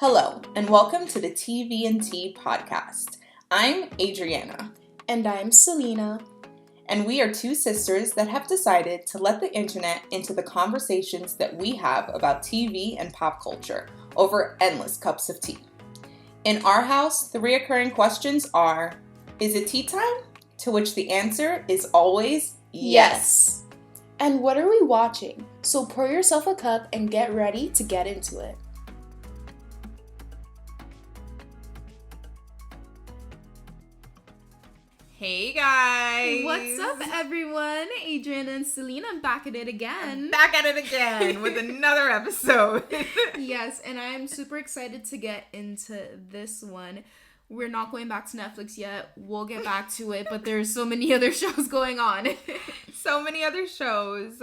Hello, and welcome to the TV&T podcast. I'm Adriana. And I'm Selena. And we are two sisters that have decided to let the internet into the conversations that we have about TV and pop culture over endless cups of tea. In our house, the reoccurring questions are, is it tea time? To which the answer is always yes. And what are we watching? So pour yourself a cup and get ready to get into it. Hey guys! What's up, everyone? Adriana and Selena back at it again. Back at it again with another episode. Yes, and I'm super excited to get into this one. We're not going back to Netflix yet. We'll get back to it, but there's so many other shows going on. So many other shows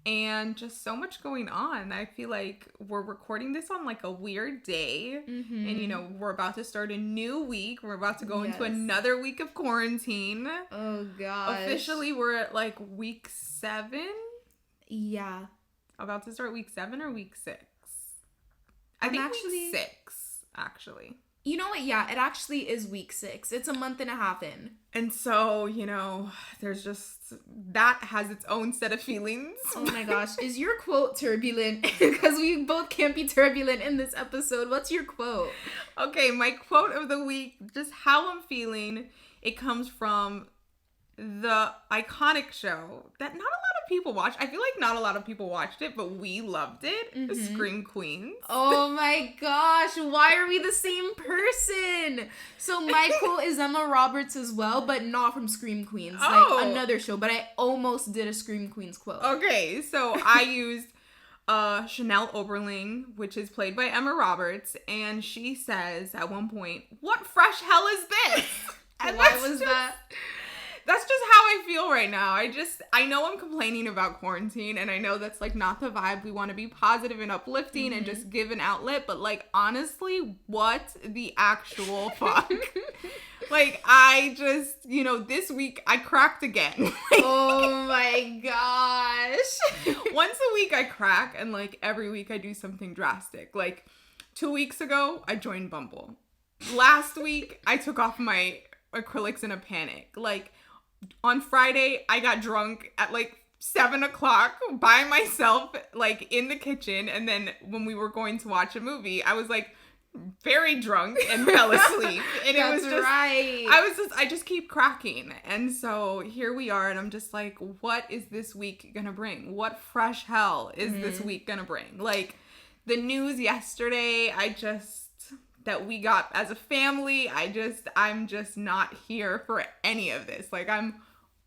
and just so much going on. I feel like we're recording this on like a weird day. Mm-hmm. And we're about to start a new week. We're about to go into another week of quarantine. Oh gosh. Officially we're at like week 7. Yeah. About to start week 7 or week 6? I think week 6 actually. You know what? Yeah, it actually is week 6. It's a month and a half in. And so, there's just, that has its own set of feelings. Oh my gosh. Is your quote turbulent? Because we both can't be turbulent in this episode. What's your quote? Okay, my quote of the week, just how I'm feeling, it comes from the iconic show that not a lot of people watch. I feel like not a lot of people watched it, but we loved it. Mm-hmm. Scream Queens. Oh my gosh, why are we the same person? So my quote is Emma Roberts as well, but not from Scream Queens. Like another show, but I almost did a Scream Queens quote. Okay, so I used Chanel Oberling, which is played by Emma Roberts, and she says at one point, "What fresh hell is this?" And why was that? That's just how I feel right now. I know I'm complaining about quarantine, and I know that's, like, not the vibe. We want to be positive and uplifting and just give an outlet, but, like, honestly, what the actual fuck? Like, I just, this week, I cracked again. Oh my gosh. Once a week, I crack, and, like, every week, I do something drastic. Like, 2 weeks ago, I joined Bumble. Last week, I took off my acrylics in a panic. Like, on Friday, I got drunk at like 7 o'clock by myself, like in the kitchen. And then when we were going to watch a movie, I was like very drunk and fell asleep. And it was just, I just keep cracking. And so here we are. And I'm just like, what is this week gonna bring? What fresh hell is this week gonna bring? Like the news yesterday, that we got as a family, I'm just not here for any of this. Like, I'm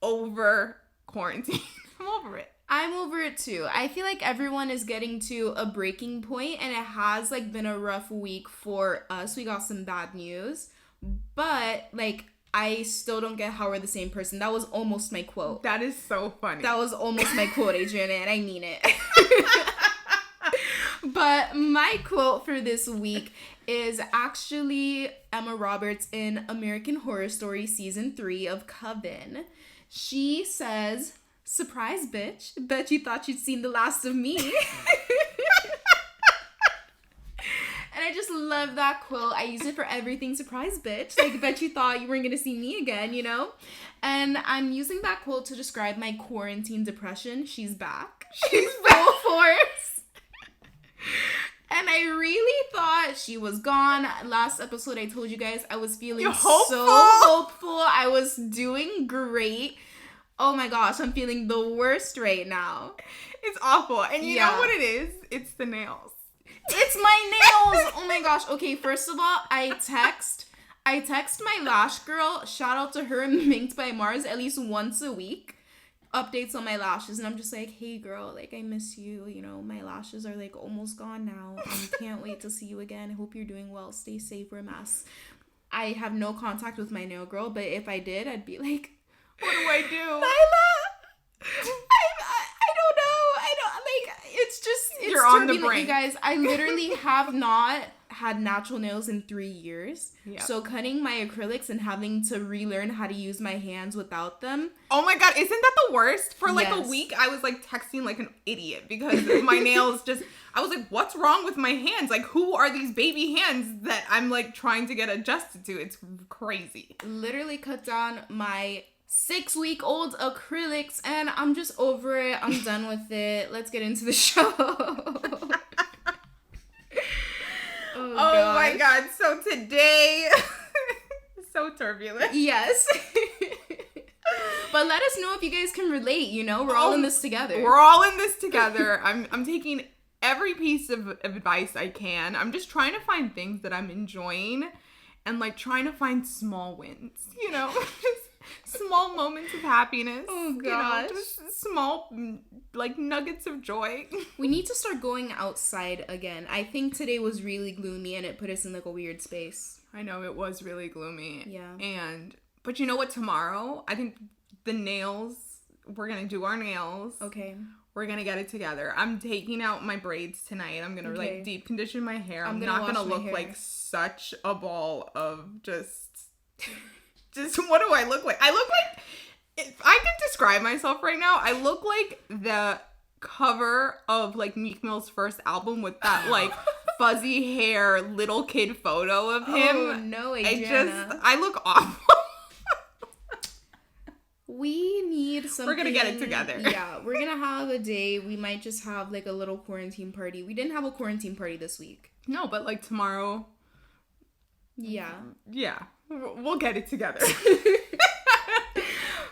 over quarantine. I'm over it. I'm over it too. I feel like everyone is getting to a breaking point, and it has like been a rough week for us. We got some bad news, but like I still don't get how we're the same person. That was almost my quote. That is so funny. That was almost my quote, Adriana, and I mean it. But my quote for this week is actually Emma Roberts in American Horror Story Season 3 of Coven. She says, "Surprise, bitch. Bet you thought you'd seen the last of me." And I just love that quote. I use it for everything. Surprise, bitch. Like, bet you thought you weren't going to see me again, And I'm using that quote to describe my quarantine depression. She's back. She's back. Full force. And I really thought she was gone. Last episode, I told you guys I was feeling so hopeful. I was doing great. Oh my gosh, I'm feeling the worst right now. It's awful. And you know what it is? It's the nails. It's my nails. Oh my gosh. Okay, first of all, I text my lash girl. Shout out to her, Minked by Mars, at least once a week. Updates on my lashes, and I'm just like, hey girl, like I miss you, my lashes are like almost gone now, and can't wait to see you again. I hope you're doing well, stay safe, wear a mask. I have no contact with my nail girl, but if I did, I'd be like, what do I do? Lila, I don't know, it's you're on the turbulent, brink. you guys. I literally have not had natural nails in 3 years. Yep. So cutting my acrylics and having to relearn how to use my hands without them. Oh my god, isn't that the worst? For like Yes. a week, I was like texting like an idiot because my nails just, I was like, what's wrong with my hands? Like, who are these baby hands that I'm like trying to get adjusted to? It's crazy. Literally cut down my 6-week-old acrylics and I'm just over it. I'm done with it. Let's get into the show. Oh my god, so today, so turbulent. Yes. But let us know if you guys can relate, you know? We're all in this together. We're all in this together. I'm taking every piece of advice I can. I'm just trying to find things that I'm enjoying and like trying to find small wins, you know? Just small moments of happiness. Oh gosh. You know, just small like nuggets of joy. We need to start going outside again. I think today was really gloomy and it put us in like a weird space. I know it was really gloomy. Yeah. But you know what, tomorrow, I think the nails, we're going to do our nails. Okay. We're going to get it together. I'm taking out my braids tonight. I'm going to like deep condition my hair. I'm not going to look like such a ball of just what do I look like? I look like, if I could describe myself right now, I look like the cover of like Meek Mill's first album with that like fuzzy hair little kid photo of him. Oh no, Adriana. I look awful. We need something. We're gonna get it together. Yeah, we're gonna have a day. We might just have like a little quarantine party. We didn't have a quarantine party this week. No, but like tomorrow. Yeah. Yeah, we'll get it together.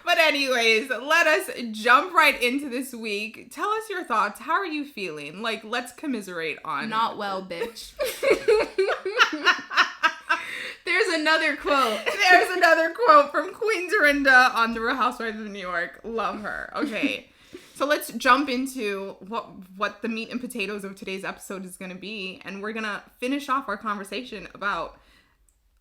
But anyways, let us jump right into this week. Tell us your thoughts. How are you feeling? Like, let's commiserate on. Not well, bitch. There's another quote. There's another quote from Queen Dorinda on The Real Housewives of New York. Love her. Okay. So let's jump into what the meat and potatoes of today's episode is going to be. And we're going to finish off our conversation about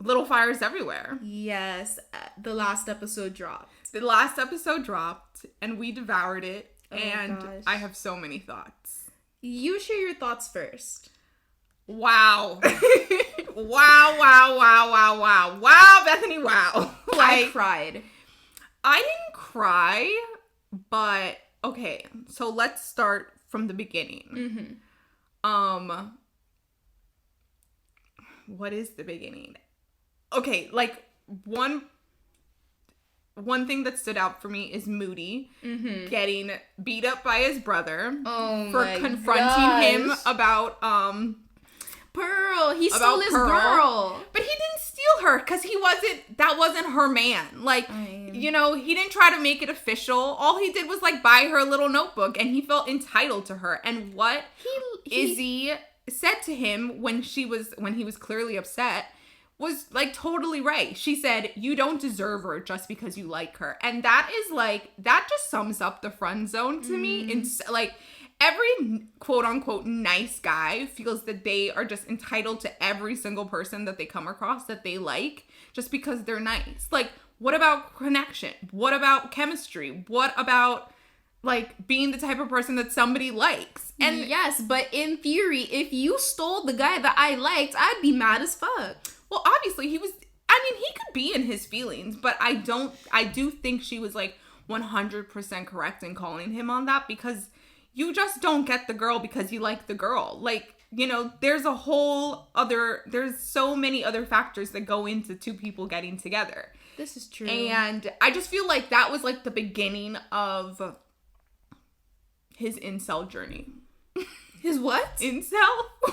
Little Fires Everywhere. Yes. The last episode dropped. The last episode dropped and we devoured it. Oh, and gosh. I have so many thoughts. You share your thoughts first. Wow. Wow, Bethany, wow. Like, I cried. I didn't cry, but okay, so let's start from the beginning. Mm-hmm. What is the beginning? Okay, like one thing that stood out for me is Moody getting beat up by his brother for confronting him about Pearl. He stole his girl. But he didn't steal her because that wasn't her man. Like, you know, he didn't try to make it official. All he did was like buy her a little notebook and he felt entitled to her. And what Izzy said to him when he was clearly upset was like totally right. She said, you don't deserve her just because you like her. And that is like, that just sums up the friend zone to me. And like, every quote unquote nice guy feels that they are just entitled to every single person that they come across that they like just because they're nice. Like, what about connection? What about chemistry? What about like being the type of person that somebody likes? And yes, but in theory, if you stole the guy that I liked, I'd be mad as fuck. Well, obviously he could be in his feelings, but I do think she was like 100% correct in calling him on that because you just don't get the girl because you like the girl. Like, you know, there's so many other factors that go into two people getting together. This is true. And I just feel like that was like the beginning of his incel journey. His what? Incel?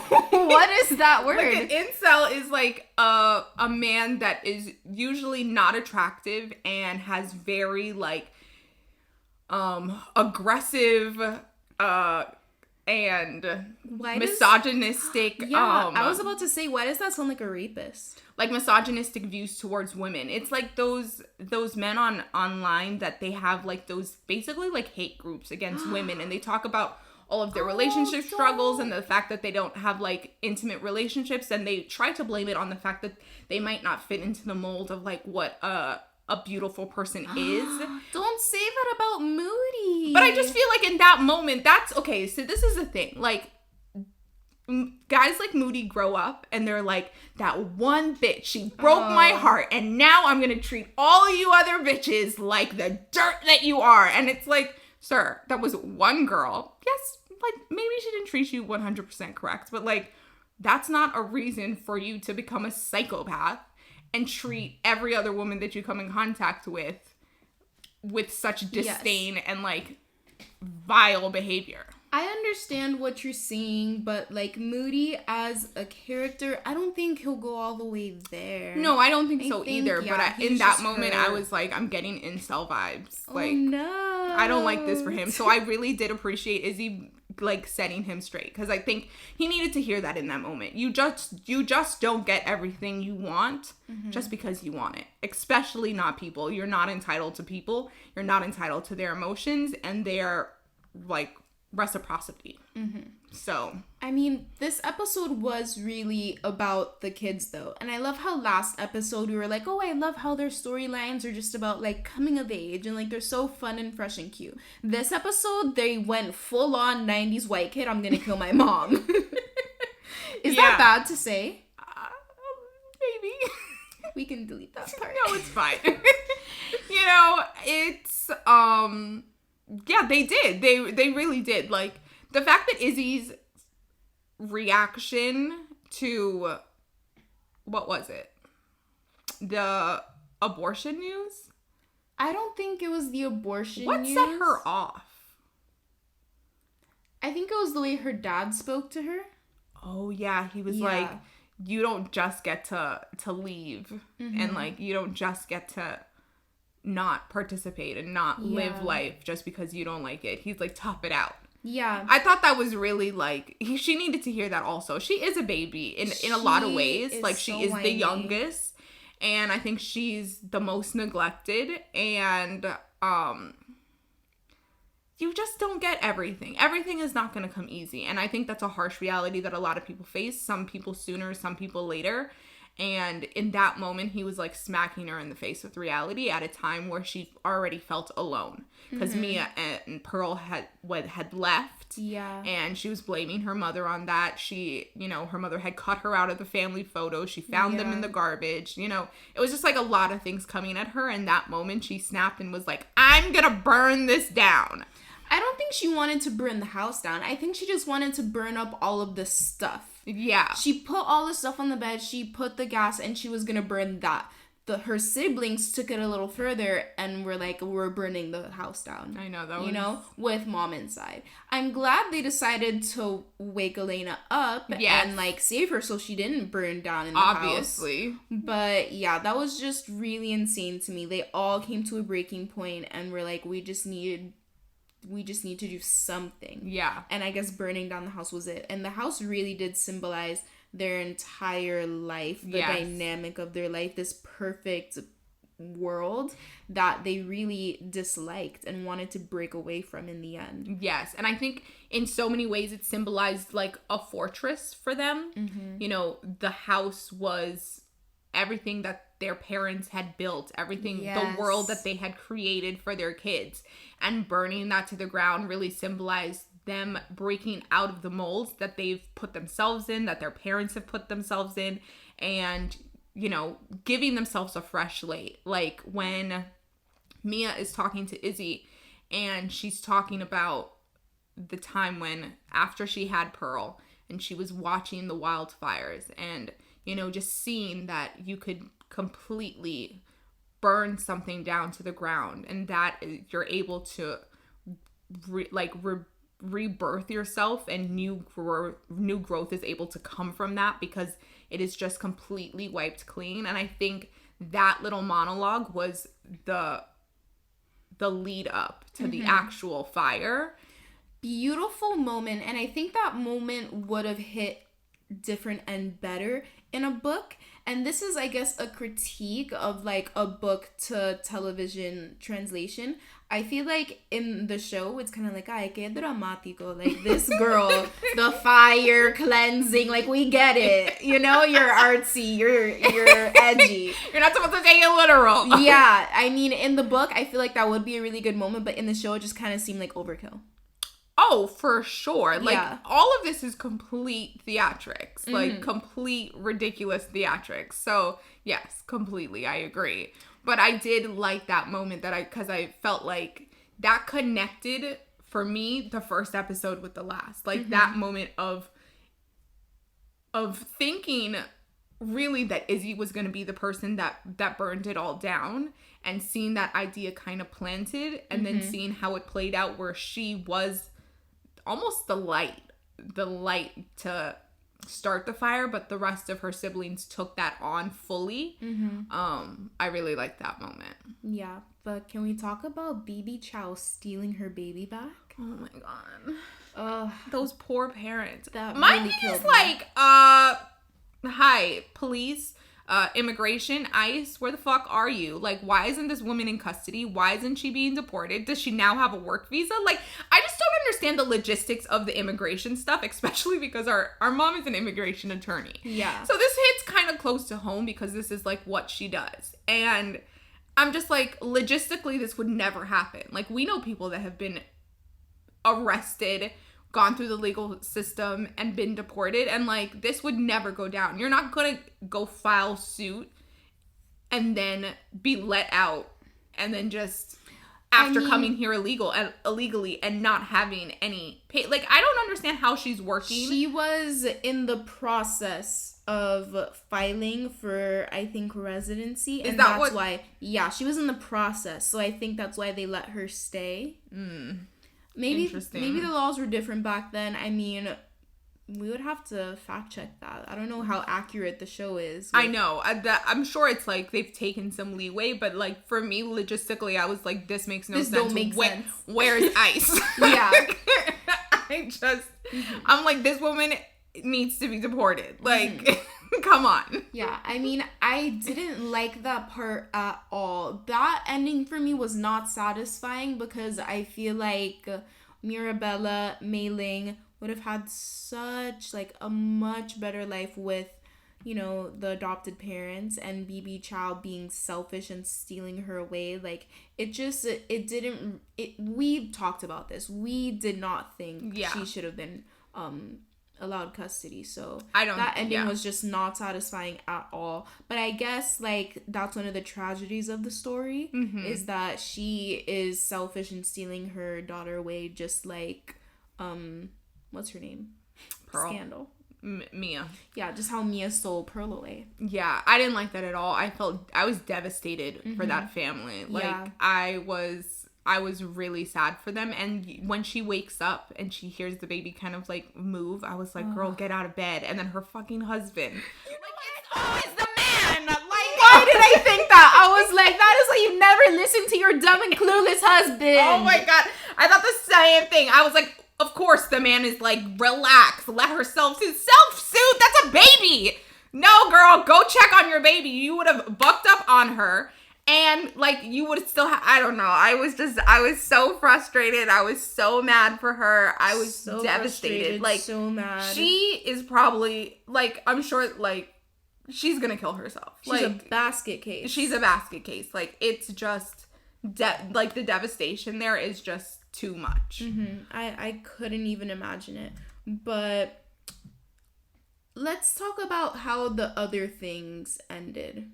What is that word? Like an incel is like a man that is usually not attractive and has very like aggressive and misogynistic. I was about to say, why does that sound like a rapist? Like misogynistic views towards women. It's like those men online that they have like those basically like hate groups against women, and they talk about all of their relationship struggles and the fact that they don't have like intimate relationships, and they try to blame it on the fact that they might not fit into the mold of like what a beautiful person is. Don't say that about Moody. But I just feel like in that moment, that's okay. So this is the thing. Like, guys like Moody grow up and they're like, that one bitch, she broke my heart, and now I'm gonna treat all you other bitches like the dirt that you are. And it's like, sir, that was one girl. Yes, like, maybe she didn't treat you 100% correct, but like, that's not a reason for you to become a psychopath and treat every other woman that you come in contact with such disdain and like vile behavior. I understand what you're saying, but like Moody as a character, I don't think he'll go all the way there. No, I don't think so either. But in that moment, I was like, I'm getting incel vibes. Like, no, I don't like this for him. So I really did appreciate Izzy like setting him straight, because I think he needed to hear that in that moment. You just don't get everything you want just because you want it. Especially not people. You're not entitled to people. You're not entitled to their emotions and their like reciprocity. So I mean, this episode was really about the kids though, and I love how last episode we were like, oh, I love how their storylines are just about like coming of age and like they're so fun and fresh and cute. This episode they went full on 90s white kid, I'm gonna kill my mom. Is that bad to say? Maybe we can delete that part. No, it's fine. You know, it's yeah, they did. They really did. Like, the fact that Izzy's reaction to, what was it? The abortion news? I don't think it was the abortion news. What set her off? I think it was the way her dad spoke to her. Oh, yeah. He was like, you don't just get to leave. And, like, you don't just get to not participate and not live life just because you don't like it. He's like, tough it out. Yeah. I thought that was really like, she needed to hear that also. She is a baby in a lot of ways. Like, she is the youngest, and I think she's the most neglected, and you just don't get everything. Everything is not going to come easy, and I think that's a harsh reality that a lot of people face. Some people sooner, some people later. And in that moment, he was like smacking her in the face with reality at a time where she already felt alone. Because Mia and Pearl had left. Yeah. And she was blaming her mother on that. She, you know, her mother had cut her out of the family photo. She found them in the garbage. You know, it was just like a lot of things coming at her. In that moment, she snapped and was like, I'm going to burn this down. I don't think she wanted to burn the house down. I think she just wanted to burn up all of the stuff. Yeah. She put all the stuff on the bed, she put the gas, and she was gonna burn that. Her siblings took it a little further and were like, we're burning the house down. I know, that was... You know, with mom inside. I'm glad they decided to wake Elena up and, like, save her so she didn't burn down in the house. Obviously. But, yeah, that was just really insane to me. They all came to a breaking point and were like, we just need to do something. Yeah. And I guess burning down the house was it. And the house really did symbolize their entire life, the dynamic of their life, this perfect world that they really disliked and wanted to break away from in the end. Yes. And I think in so many ways it symbolized like a fortress for them. You know, the house was everything that their parents had built, everything, the world that they had created for their kids, and burning that to the ground really symbolized them breaking out of the molds that they've put themselves in, that their parents have put themselves in, and, you know, giving themselves a fresh slate. Like when Mia is talking to Izzy and she's talking about the time when after she had Pearl and she was watching the wildfires and, you know, just seeing that you could completely burn something down to the ground and that you're able to rebirth yourself, and new growth is able to come from that because it is just completely wiped clean. And I think that little monologue was the lead up to the actual fire. Beautiful moment. And I think that moment would have hit different and better in a book. And this is, I guess, a critique of like a book to television translation. I feel like in the show it's kind of like, ay, que dramático, like this girl, the fire cleansing, like we get it, you know, you're artsy, you're edgy. You're not supposed to take it literal. Yeah, I mean, in the book I feel like that would be a really good moment, but in the show it just kind of seemed like overkill. Oh, for sure. Like, Yeah. all of this is complete theatrics. Like, complete ridiculous theatrics. So, yes, completely. I agree. But I did like that moment because I felt like that connected, for me, the first episode with the last. Like, that moment of thinking really that Izzy was going to be the person that burned it all down, and seeing that idea kind of planted, and then seeing how it played out, where she was almost the light to start the fire, but the rest of her siblings took that on fully. I really liked that moment. Yeah, but can we talk about BB Chow stealing her baby back? Oh my god. Those poor parents. That My really thing killed is me. like, hi, police, immigration, ICE, where the fuck are you? Like, why isn't this woman in custody? Why isn't she being deported? Does she now have a work visa? Like, I just don't understand the logistics of the immigration stuff, especially because our mom is an immigration attorney. Yeah. So this hits kind of close to home because this is like what she does. And I'm just like, logistically, this would never happen. Like, we know people that have been arrested, gone through the legal system, and been deported, and like, this would never go down. You're not gonna go file suit and then be let out, and then just after coming here illegally and not having any pay. Like, I don't understand how she's working. She was in the process of filing for, I think, residency, and that's why. Yeah, she was in the process, so I think that's why they let her stay. Maybe the laws were different back then. I mean, we would have to fact check that. I don't know how accurate the show is. I know. I'm sure it's like they've taken some leeway, but like, for me, logistically, I was like, this makes no sense. Don't make sense. Where's ICE? Yeah. I'm like, this woman needs to be deported. Like, come on. Yeah, I mean, I didn't like that part at all. That ending for me was not satisfying because I feel like Mirabella, Mei Ling would have had such like a much better life with, you know, the adopted parents, and BB Chow being selfish and stealing her away. Like, we talked about this. We did not think she should have been allowed custody, so that ending was just not satisfying at all. But I guess like that's one of the tragedies of the story, is that she is selfish and stealing her daughter away, just like what's her name? Pearl. Scandal. Mia. Yeah, just how Mia stole Pearl away. Yeah, I didn't like that at all. I was devastated for that family. Like, I was really sad for them. And when she wakes up and she hears the baby kind of like move, I was like, girl, get out of bed. And then her fucking husband. It's always the man. Like, why did I think that? I was like, that is why you never listen to your dumb and clueless husband. Oh my god. I thought the same thing. I was like, of course the man is like, relax, let her self-soothe. Self-soothe? That's a baby. No, girl, go check on your baby. You would have bucked up on her. And, like, you would still I don't know. I was so frustrated. I was so mad for her. I was so devastated. Like, so mad. She is probably, like, I'm sure, like, she's gonna kill herself. She's a basket case. She's a basket case. Like, it's just, like, the devastation there is just too much. I couldn't even imagine it. But let's talk about how the other things ended.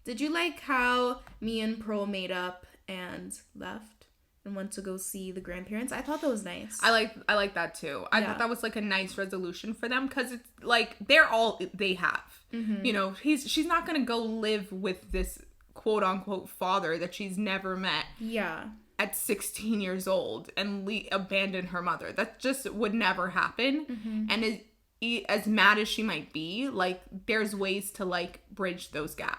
Did you like how Mia and Pearl made up and left and went to go see the grandparents? I thought that was nice. I like that too. I thought that was like a nice resolution for them, because it's like they're all they have. You know, she's not gonna go live with this quote unquote father that she's never met. Yeah. At 16 years old and abandon her mother. That just would never happen. And as mad as she might be, like, there's ways to like bridge those gaps.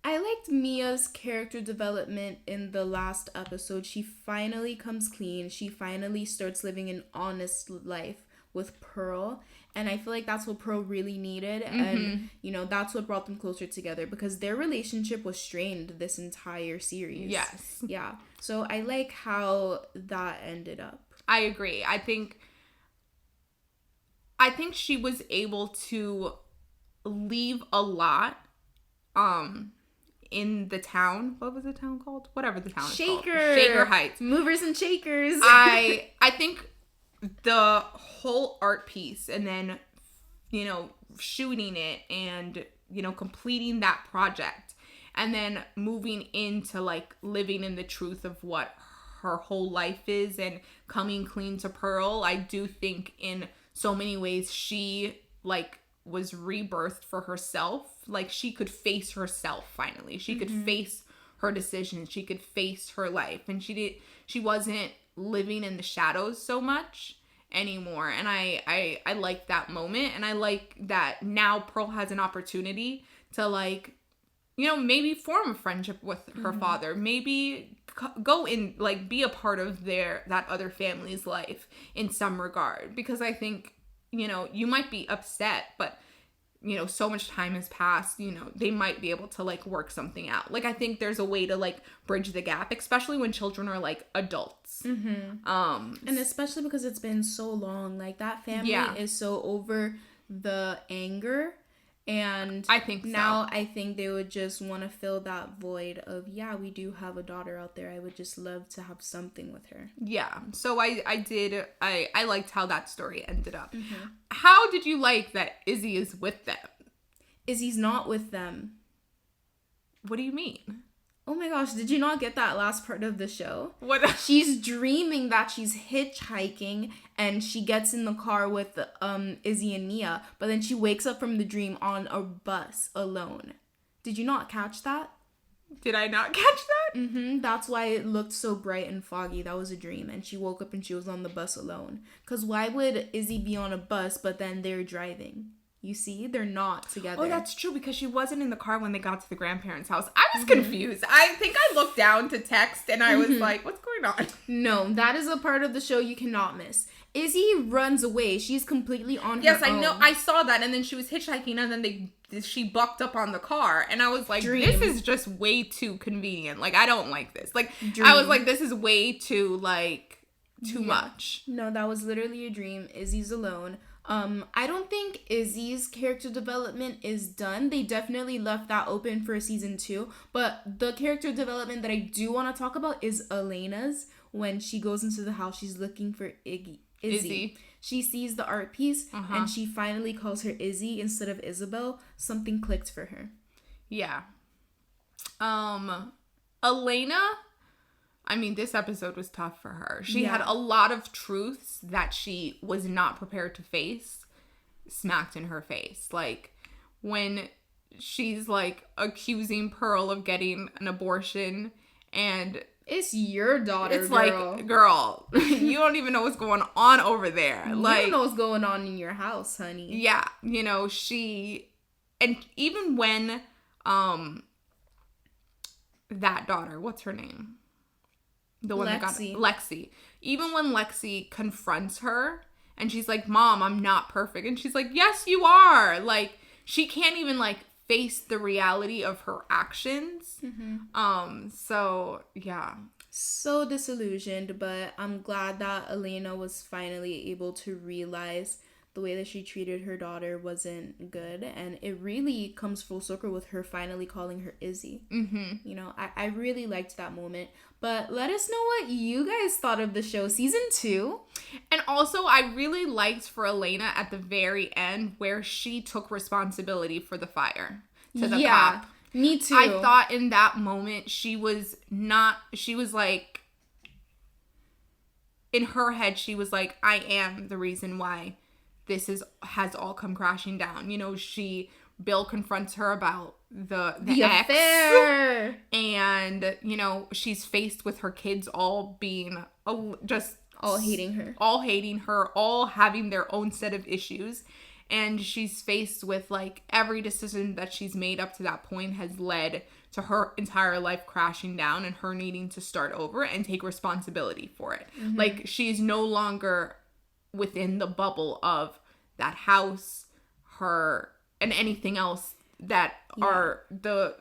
I liked Mia's character development in the last episode. She finally comes clean. She finally starts living an honest life with Pearl. And I feel like that's what Pearl really needed. And, you know, that's what brought them closer together, because their relationship was strained this entire series. Yes. Yeah. So I like how that ended up. I agree. I think she was able to leave a lot in the town. What was the town called? Whatever the town is called. Shaker. Shaker Heights. Movers and shakers. I think the whole art piece and then, you know, shooting it and, you know, completing that project and then moving into like living in the truth of what her whole life is and coming clean to Pearl. I do think in so many ways she like was rebirthed for herself. Like she could face herself finally. She could face her decisions. She could face her life. And she wasn't living in the shadows so much anymore. And I like that moment. And I like that now Pearl has an opportunity to like, you know, maybe form a friendship with her father. Maybe go in, like, be a part of that other family's life in some regard. Because I think, you know, you might be upset, but, you know, so much time has passed, you know, they might be able to, like, work something out. Like, I think there's a way to, like, bridge the gap, especially when children are, like, adults. And especially because it's been so long. Like, that family is so over the anger. And I think now I think they would just want to fill that void of, yeah, we do have a daughter out there. I would just love to have something with her. Yeah. So I liked how that story ended up. How did you like that Izzy is with them? Izzy's not with them. What do you mean? Oh my gosh, did you not get that last part of the show? What? She's dreaming that she's hitchhiking and she gets in the car with Izzy and Mia, but then she wakes up from the dream on a bus alone. Did you not catch that? Did I not catch that? That's why it looked so bright and foggy. That was a dream. And she woke up and she was on the bus alone. Because why would Izzy be on a bus, but then they're driving? You see, they're not together. Oh, that's true, because she wasn't in the car when they got to the grandparents' house. I was confused. I think I looked down to text and I was like, what's going on? No, that is a part of the show you cannot miss. Izzy runs away. She's completely on her own. Yes, I know. I saw that, and then she was hitchhiking, and then she bucked up on the car, and I was like, this is just way too convenient. Like, I don't like this. Like, I was like, this is way too, like, too much. No, that was literally a dream. Izzy's alone. I don't think Izzy's character development is done. They definitely left that open for season 2. But the character development that I do want to talk about is Elena's. When she goes into the house, she's looking for Izzy. She sees the art piece and she finally calls her Izzy instead of Isabel. Something clicked for her. Yeah. Elena, I mean, this episode was tough for her. She had a lot of truths that she was not prepared to face smacked in her face. Like, when she's, like, accusing Pearl of getting an abortion, and it's your daughter, it's girl. Like, girl, you don't even know what's going on over there. You like, don't know what's going on in your house, honey. Yeah, you know, and even when, that daughter, what's her name? The one that got Lexi. Even when Lexi confronts her and she's like, Mom, I'm not perfect. And she's like, yes, you are. Like, she can't even, like, face the reality of her actions. So, yeah. So disillusioned, but I'm glad that Elena was finally able to realize the way that she treated her daughter wasn't good. And it really comes full circle with her finally calling her Izzy. You know, I really liked that moment. But let us know what you guys thought of the show, season 2. And also, I really liked for Elena at the very end where she took responsibility for the fire to the cop. Me too. I thought in that moment she was like, in her head, she was like, I am the reason why this has all come crashing down. You know, Bill confronts her about the ex, affair. And, you know, she's faced with her kids all being all hating her, all having their own set of issues. And she's faced with, like, every decision that she's made up to that point has led to her entire life crashing down and her needing to start over and take responsibility for it. Like, she's no longer within the bubble of that house, her, and anything else that are the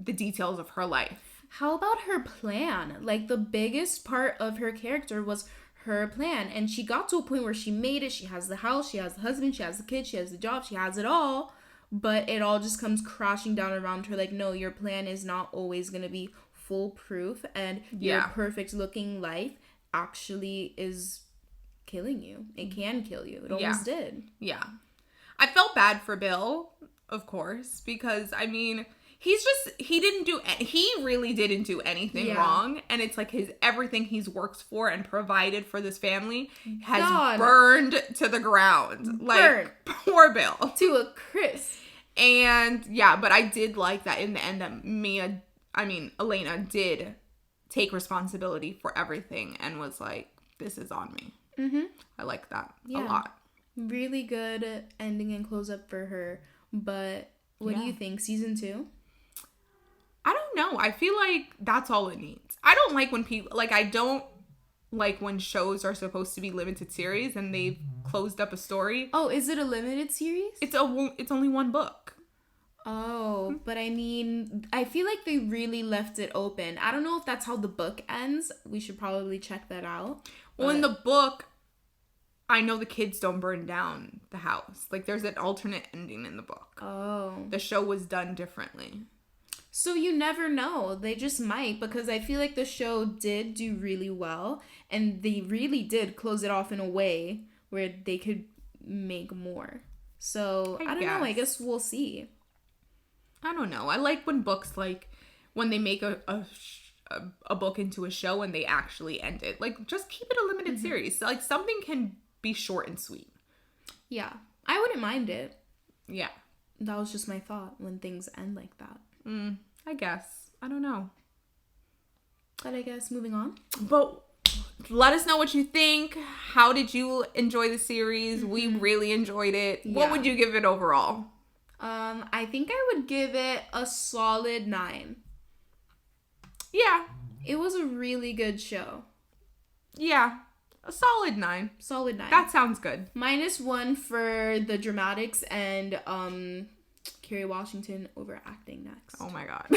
details of her life. How about her plan? Like, the biggest part of her character was her plan, and she got to a point where she made it. She has the house, she has the husband, she has the kids, she has the job, she has it all, but it all just comes crashing down around her. Like, no, your plan is not always going to be foolproof, and your perfect looking life actually is killing you. It can kill you. It almost did. Yeah. I felt bad for Bill, of course, because, I mean, he really didn't do anything wrong. And it's like everything he's worked for and provided for this family has burned to the ground. Like, poor Bill. To a crisp. And, yeah, but I did like that in the end that Elena did take responsibility for everything and was like, this is on me. Mm-hmm. I like that a lot. Really good ending and close up for her. But what do you think? Season 2? I don't know. I feel like that's all it needs. I don't like when people, like, I don't like when shows are supposed to be limited series and they've closed up a story. Oh, is it a limited series? It's only one book. Oh, but I mean, I feel like they really left it open. I don't know if that's how the book ends. We should probably check that out. Well, in the book, I know the kids don't burn down the house. Like, there's an alternate ending in the book. Oh. The show was done differently. So you never know. They just might, because I feel like the show did do really well, and they really did close it off in a way where they could make more. So, I don't know. I guess we'll see. I don't know. I like when books, like, when they make a book into a show and they actually end it. Like, just keep it a limited series. Like, something can be short and sweet. Yeah. I wouldn't mind it. Yeah. That was just my thought when things end like that. I guess. I don't know. But I guess moving on. But let us know what you think. How did you enjoy the series? We really enjoyed it. Yeah. What would you give it overall? I think I would give it a solid 9. Yeah. It was a really good show. Yeah. A solid 9. Solid 9. That sounds good. -1 for the dramatics and Kerry Washington overacting next. Oh my god.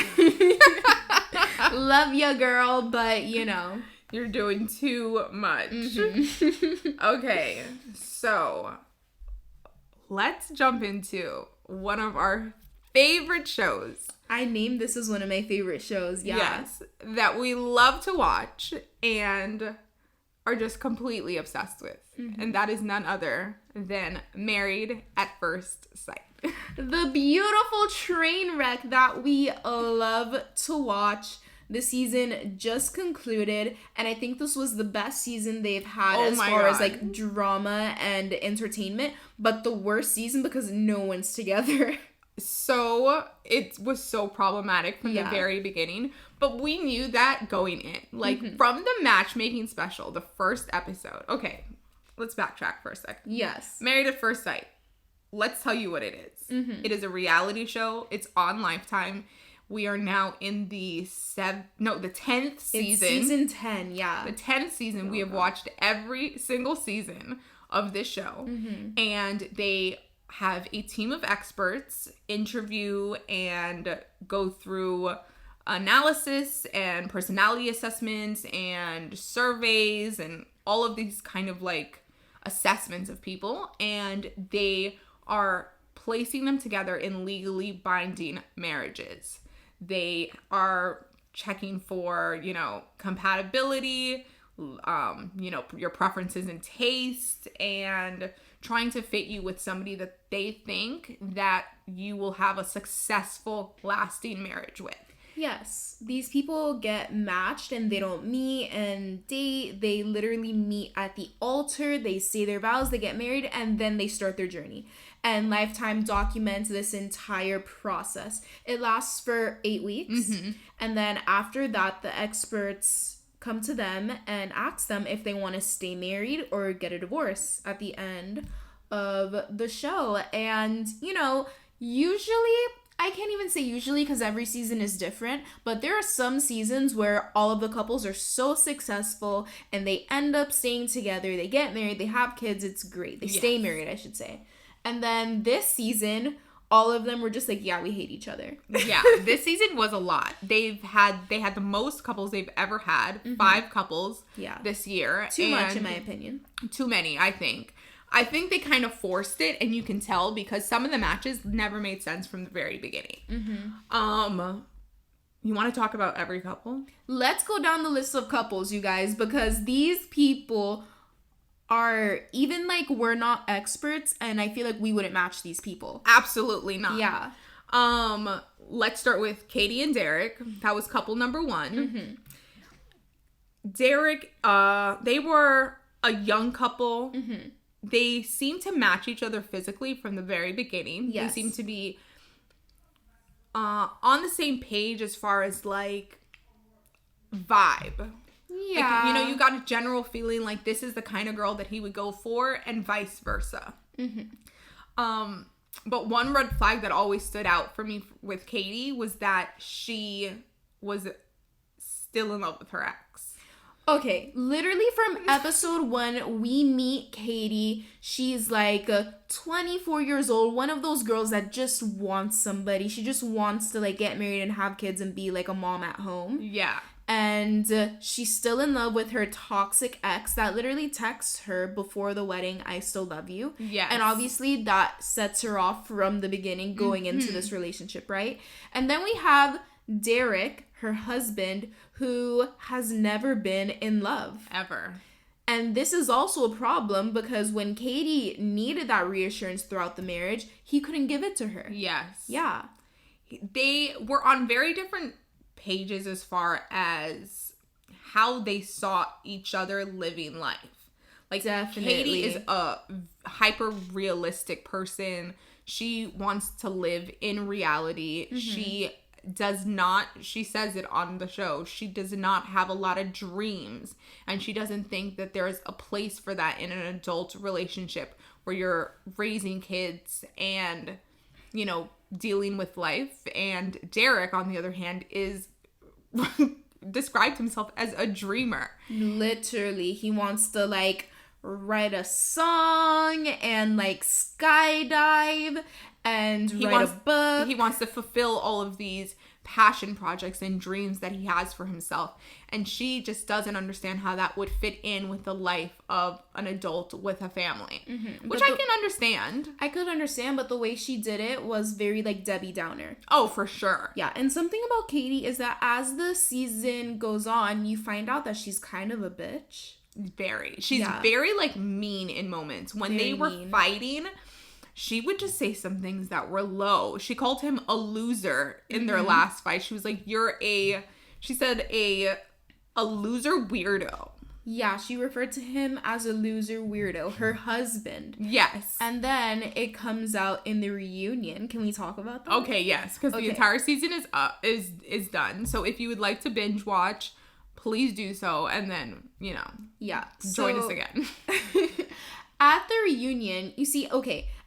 Love ya, girl, but you know. You're doing too much. Okay, so let's jump into one of our favorite shows. I named this as one of my favorite shows, Yes, that we love to watch and are just completely obsessed with. And that is none other than Married at First Sight. The beautiful train wreck that we love to watch. The season just concluded, and I think this was the best season they've had as far as like drama and entertainment, but the worst season because no one's together. So it was so problematic from the very beginning, but we knew that going in. Like from the matchmaking special, the first episode. Okay, let's backtrack for a second. Yes. Married at First Sight. Let's tell you what it is. It is a reality show. It's on Lifetime. We are now in the 10th season. It's season 10, yeah. The 10th season. We have watched every single season of this show. And they have a team of experts interview and go through analysis and personality assessments and surveys and all of these kind of like assessments of people. And they are placing them together in legally binding marriages. They are checking for, compatibility, your preferences and taste, and trying to fit you with somebody that they think that you will have a successful, lasting marriage with. Yes. These people get matched and they don't meet and date. They literally meet at the altar. They say their vows, they get married, and then they start their journey. And Lifetime documents this entire process. It lasts for 8 weeks. And then after that, the experts come to them and ask them if they want to stay married or get a divorce at the end of the show. And, usually, I can't even say usually because every season is different, but there are some seasons where all of the couples are so successful and they end up staying together. They get married, they have kids, it's great. They stay married, I should say. And then this season, all of them were just like, yeah, we hate each other. Yeah, this season was a lot. They had the most couples they've ever had. 5 couples this year. Too much, in my opinion. Too many, I think. I think they kind of forced it, and you can tell because some of the matches never made sense from the very beginning. You want to talk about every couple? Let's go down the list of couples, you guys, because these people are, even like, we're not experts, and I feel like we wouldn't match these people. Absolutely not. Yeah. Let's start with Katie and Derek. That was couple number 1. Derek, they were a young couple. They seemed to match each other physically from the very beginning. Yes. They seemed to be on the same page as far as like vibe. Yeah. Like, you got a general feeling like this is the kind of girl that he would go for, and vice versa. But one red flag that always stood out for me with Katie was that she was still in love with her ex. Okay, literally from episode 1, we meet Katie. She's like 24 years old, one of those girls that just wants somebody. She just wants to like get married and have kids and be like a mom at home. Yeah. And she's still in love with her toxic ex that literally texts her before the wedding, "I still love you." Yes. And obviously that sets her off from the beginning going into this relationship, right? And then we have Derek, her husband, who has never been in love. Ever. And this is also a problem because when Katie needed that reassurance throughout the marriage, he couldn't give it to her. Yes. Yeah. They were on very different pages as far as how they saw each other living life. Like, Definitely. Katie is a hyper realistic person. She wants to live in reality. She says it on the show, she does not have a lot of dreams, and she doesn't think that there's a place for that in an adult relationship where you're raising kids and, dealing with life. And Derek, on the other hand, is described himself as a dreamer. Literally, he wants to like write a song and like skydive and write a book. He wants to fulfill all of these passion projects and dreams that he has for himself. And she just doesn't understand how that would fit in with the life of an adult with a family. Which I can understand. I could understand, but the way she did it was very like Debbie Downer. Oh, for sure. Yeah, and something about Katie is that as the season goes on, you find out that she's kind of a bitch. She's very like mean in moments. When they were fighting, she would just say some things that were low. She called him a loser in their last fight. She was like, she said a loser weirdo. Yeah, she referred to him as a loser weirdo, her husband. Yes. And then it comes out in the reunion. Can we talk about that? Okay, yes, because the entire season is done. So if you would like to binge watch, please do so, and then, join us again. At the reunion, you see,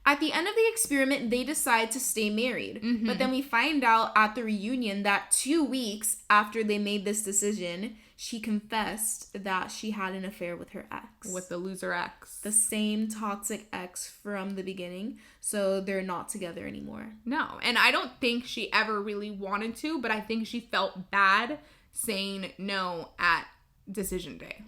at the end of the experiment, they decide to stay married. But then we find out at the reunion that 2 weeks after they made this decision, she confessed that she had an affair with her ex. With the loser ex. The same toxic ex from the beginning. So they're not together anymore. No, and I don't think she ever really wanted to, but I think she felt bad saying no at decision day.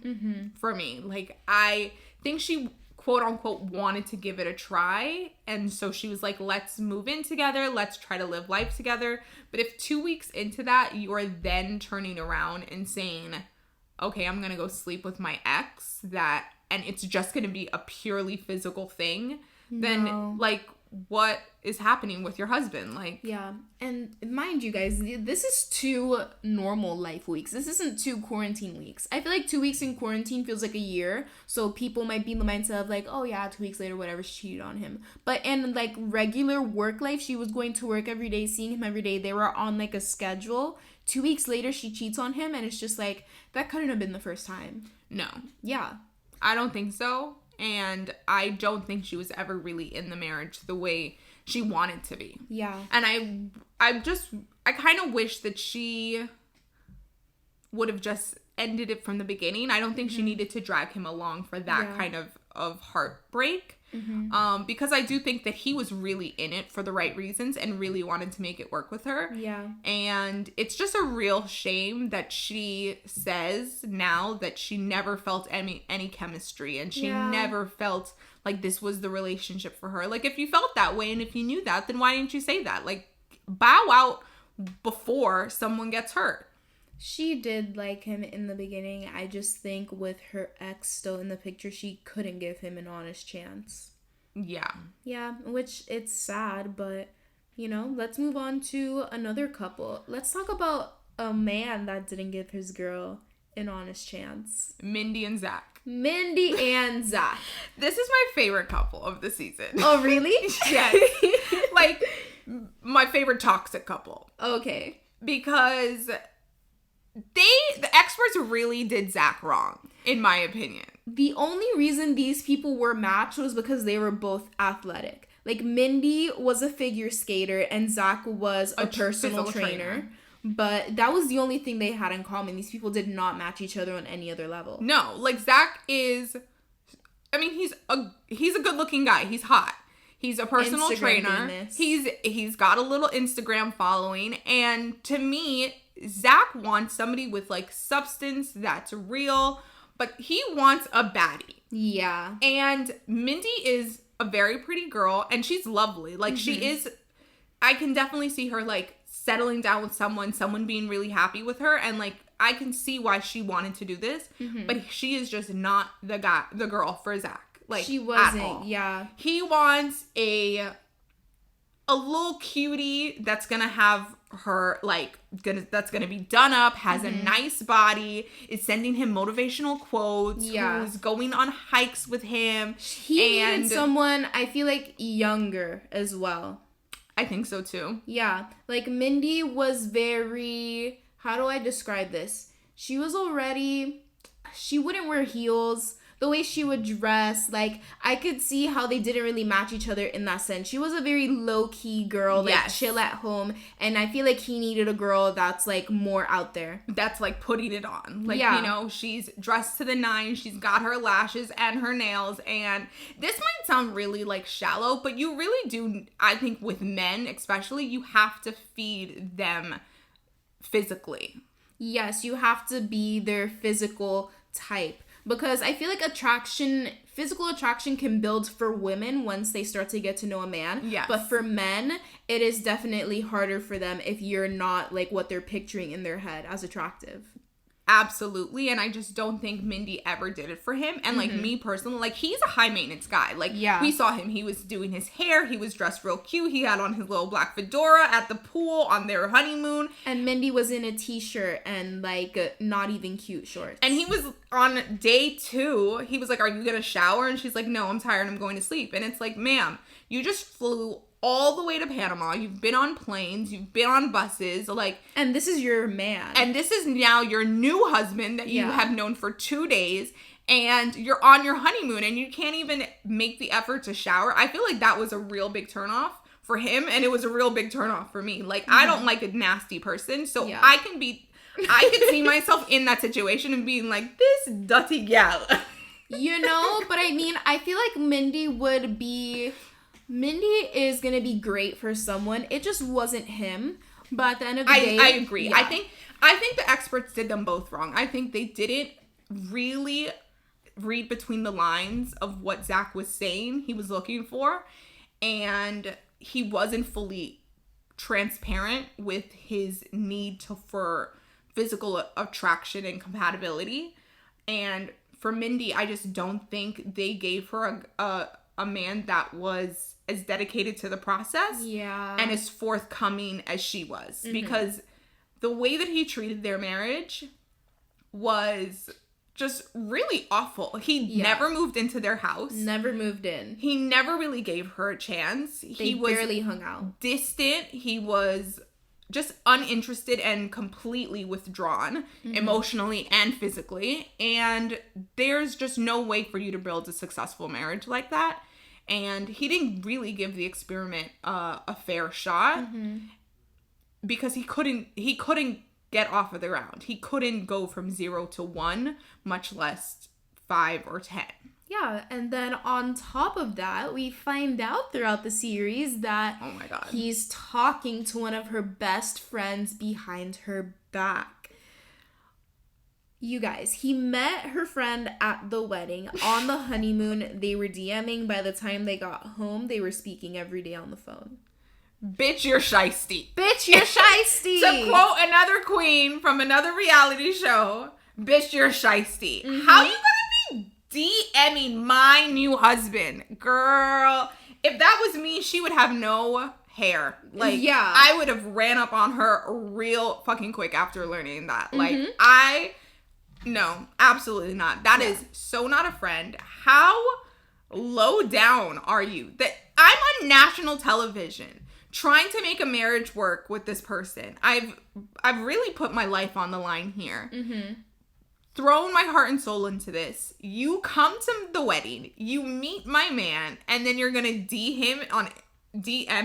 For me. Like, I think she quote unquote wanted to give it a try, and so she was like, let's move in together, let's try to live life together. But if 2 weeks into that you are then turning around and saying, okay, I'm gonna go sleep with my ex, and it's just gonna be a purely physical thing, then like, what is happening with your husband? Like, yeah. And mind you guys, this is 2 normal life weeks. This isn't 2 quarantine weeks. I feel like 2 weeks in quarantine feels like a year, so people might be in the mindset of like, oh yeah, 2 weeks later, whatever, she cheated on him. But in like regular work life, she was going to work every day, seeing him every day. They were on like a schedule. 2 weeks later, she cheats on him, and it's just like, that couldn't have been the first time. No. Yeah. I don't think so. And I don't think she was ever really in the marriage the way she wanted to be. Yeah. And I kind of wish that she would have just ended it from the beginning. I don't think she needed to drag him along for that kind of heartbreak. Because I do think that he was really in it for the right reasons and really wanted to make it work with her. Yeah. And it's just a real shame that she says now that she never felt any chemistry, and she never felt like this was the relationship for her. Like, if you felt that way and if you knew that, then why didn't you say that? Like, bow out before someone gets hurt. She did like him in the beginning. I just think with her ex still in the picture, she couldn't give him an honest chance. Yeah. Yeah, which it's sad, but, you know, let's move on to another couple. Let's talk about a man that didn't give his girl an honest chance. Mindy and Zach. Mindy and Zach. This is my favorite couple of the season. Oh, really? Yes. Like, my favorite toxic couple. Okay. Because the experts really did Zach wrong, in my opinion. The only reason these people were matched was because they were both athletic. Like, Mindy was a figure skater and Zach was a personal trainer. But that was the only thing they had in common. These people did not match each other on any other level. No, like, Zach is, I mean, he's a good-looking guy. He's hot. He's a personal trainer. Famous. He's got a little Instagram following. And to me, Zach wants somebody with, like, substance that's real, but he wants a baddie. Yeah. And Mindy is a very pretty girl, and she's lovely. Like, she is, I can definitely see her, like, settling down with someone being really happy with her, and, like, I can see why she wanted to do this, but she is just not the girl for Zach. Like, she wasn't, at all. yeah. He wants a little cutie that's gonna have her, like, that's gonna be done up, has a nice body, is sending him motivational quotes, who's going on hikes with him. He needed someone, I feel like, younger as well. I think so too. Yeah. Like, Mindy was very, how do I describe this? She wouldn't wear heels. The way she would dress, like, I could see how they didn't really match each other in that sense. She was a very low-key girl, like, chill at home. And I feel like he needed a girl that's, like, more out there. That's, like, putting it on. Like, you know, she's dressed to the nines. She's got her lashes and her nails. And this might sound really, like, shallow, but you really do, I think, with men especially, you have to feed them physically. Yes, you have to be their physical type. Because I feel like physical attraction can build for women once they start to get to know a man. Yes. But for men, it is definitely harder for them if you're not, like, what they're picturing in their head as attractive. Absolutely. And I just don't think Mindy ever did it for him. And, like, me personally, like, he's a high maintenance guy. Like, we saw him. He was doing his hair. He was dressed real cute. He had on his little black fedora at the pool on their honeymoon. And Mindy was in a t-shirt and, like, not even cute shorts. And he was on day 2. He was like, "Are you going to shower?" And she's like, "No, I'm tired. I'm going to sleep." And it's like, ma'am, you just flew all the way to Panama. You've been on planes. You've been on buses. Like, and this is your man. And this is now your new husband that you have known for 2 days. And you're on your honeymoon and you can't even make the effort to shower. I feel like that was a real big turnoff for him. And it was a real big turnoff for me. Like, I don't like a nasty person. So I could see myself in that situation and being like, this dirty gal. You know, but I mean, I feel like Mindy is going to be great for someone. It just wasn't him. But at the end of the day... I agree. Yeah. I think the experts did them both wrong. I think they didn't really read between the lines of what Zach was saying he was looking for. And he wasn't fully transparent with his need for physical attraction and compatibility. And for Mindy, I just don't think they gave her a man that was as dedicated to the process and as forthcoming as she was. Because the way that he treated their marriage was just really awful. He never moved into their house. Never moved in. He never really gave her a chance. They barely hung out. Distant. He was just uninterested and completely withdrawn emotionally and physically. And there's just no way for you to build a successful marriage like that. And he didn't really give the experiment a fair shot because he couldn't get off of the ground. He couldn't go from 0 to 1, much less 5 or 10. Yeah, and then on top of that, we find out throughout the series that Oh my God. he's talking to one of her best friends behind her back. You guys, he met her friend at the wedding. On the honeymoon, they were DMing. By the time they got home, they were speaking every day on the phone. Bitch, you're shiesty. Bitch, you're shiesty. To quote another queen from another reality show, bitch, you're shiesty. How you gonna be DMing my new husband? Girl, if that was me, she would have no hair. Like, Yeah. I would have ran up on her real fucking quick after learning that. Like, no, absolutely not. That is so not a friend. How low down are you? That I'm on national television trying to make a marriage work with this person. I've really put my life on the line here. Thrown my heart and soul into this. You come to the wedding, you meet my man, and then you're gonna DM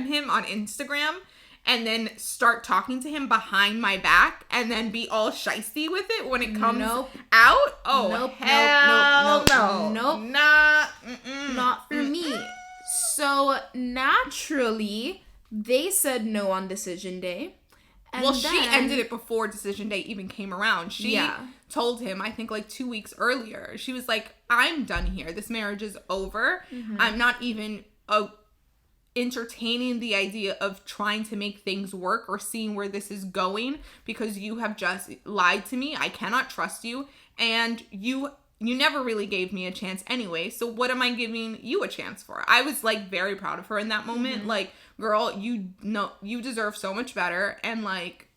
him on Instagram and then start talking to him behind my back and then be all shysty with it when it comes out? Oh, hell no. Not for me. So naturally, they said no on decision day. And well, she ended it before decision day even came around. She told him, I think like 2 weeks earlier, she was like, I'm done here. This marriage is over. I'm not even entertaining the idea of trying to make things work or seeing where this is going because you have just lied to me. I cannot trust you. And you never really gave me a chance anyway. So what am I giving you a chance for? I was like very proud of her in that moment. Like, girl, you deserve so much better. And like,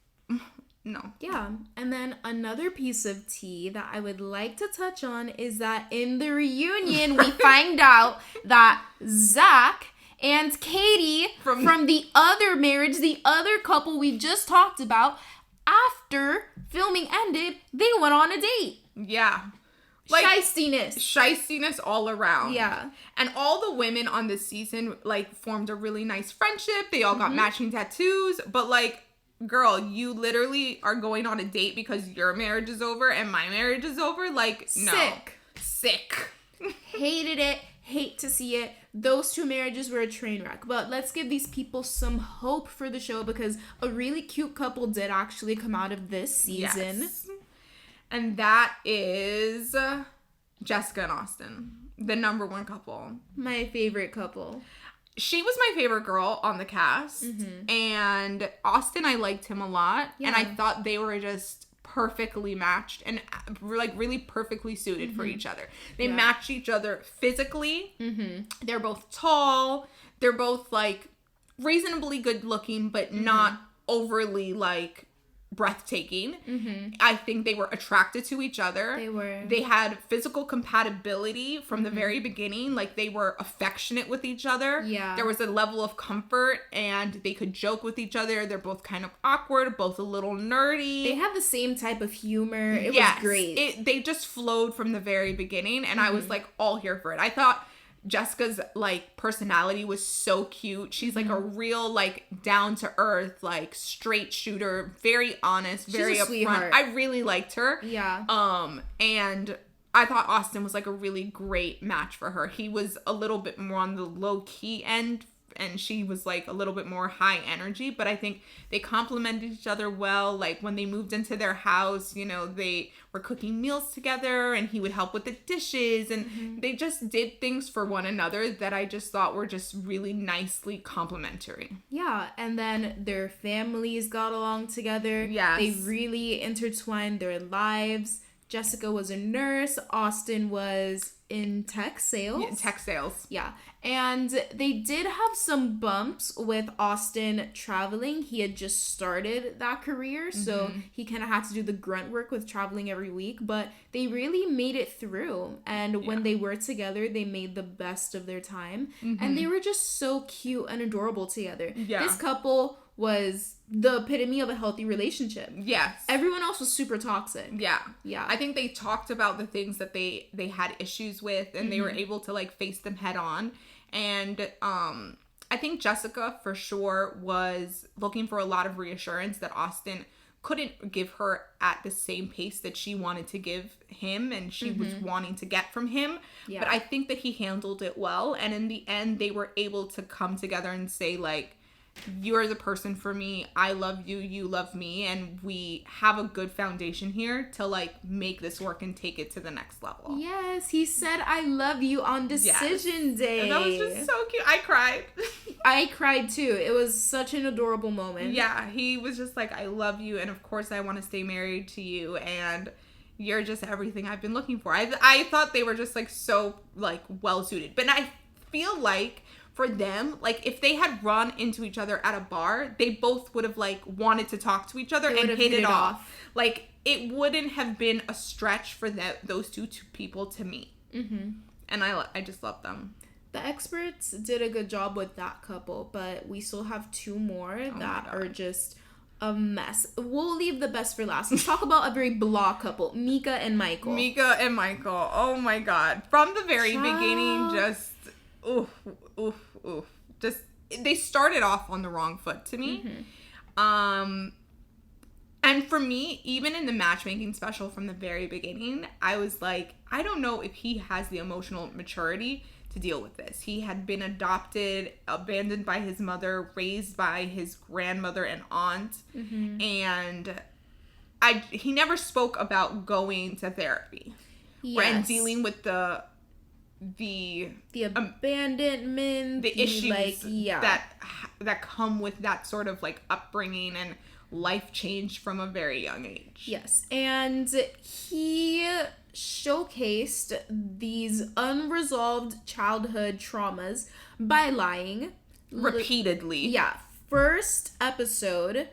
no. Yeah. And then another piece of tea that I would like to touch on is that in the reunion, we find out that Zach and Katie from the other marriage, the other couple we just talked about, after filming ended, they went on a date. Yeah. Like, shystiness all around. Yeah. And all the women on this season, like, formed a really nice friendship. They all got matching tattoos. But, like, girl, you literally are going on a date because your marriage is over and my marriage is over? Like, no. Sick. Hated it. Hate to see it. Those two marriages were a train wreck. But let's give these people some hope for the show because a really cute couple did actually come out of this season. Yes. And that is Jessica and Austin, the number one couple. My favorite couple. She was my favorite girl on the cast. And Austin, I liked him a lot. Yeah. And I thought they were just perfectly matched and like really perfectly suited for each other. They matched each other physically. They're both tall. They're both like reasonably good looking, but not overly like breathtaking. I think they were attracted to each other. They had physical compatibility from the very beginning. Like, they were affectionate with each other. There was a level of comfort and they could joke with each other. They're both kind of awkward, both a little nerdy. They have the same type of humor. It was great. They just flowed from the very beginning and I was like all here for it. I thought Jessica's like personality was so cute. She's like a real like down to earth, like straight shooter, very honest, very upfront. Sweetheart. I really liked her. And I thought Austin was like a really great match for her. He was a little bit more on the low key end and she was like a little bit more high energy, but I think they complemented each other well. Like when they moved into their house, you know, they were cooking meals together and he would help with the dishes and they just did things for one another that I just thought were just really nicely complementary. Yeah, and then their families got along together. Yes. They really intertwined their lives. Jessica was a nurse. Austin was in tech sales. Yeah. And they did have some bumps with Austin traveling. He had just started that career, so he kind of had to do the grunt work with traveling every week, but they really made it through. And when they were together, they made the best of their time. And they were just so cute and adorable together. This couple was the epitome of a healthy relationship. Yes. Everyone else was super toxic. Yeah. I think they talked about the things that they had issues with and they were able to like face them head on. And I think Jessica for sure was looking for a lot of reassurance that Austin couldn't give her at the same pace that she wanted to give him and she was wanting to get from him. Yeah. But I think that he handled it well. And in the end, they were able to come together and say, like, you're the person for me. I love you. You love me. And we have a good foundation here to, like, make this work and take it to the next level. Yes. He said, I love you on decision day. And that was just so cute. I cried. I cried too. It was such an adorable moment. Yeah. He was just like, I love you. And of course, I want to stay married to you. And you're just everything I've been looking for. I thought they were just, like, so, like, well suited. But I feel like for them, like, if they had run into each other at a bar, they both would have, like, wanted to talk to each other and hit it off. Like, it wouldn't have been a stretch for those two people to meet. And I just love them. The experts did a good job with that couple, but we still have two more that are just a mess. We'll leave the best for last. Let's talk about a very blah couple, Mika and Michael. Mika and Michael. Oh my God. From the very beginning, just oof. Just, they started off on the wrong foot to me. And for me, even in the matchmaking special from the very beginning, I was like, I don't know if he has the emotional maturity to deal with this. He had been adopted, abandoned by his mother, raised by his grandmother and aunt. And he never spoke about going to therapy. And dealing with the abandonment, the issues that come with that sort of, like, upbringing and life change from a very young age. Yes, and he showcased these unresolved childhood traumas by lying repeatedly. First episode,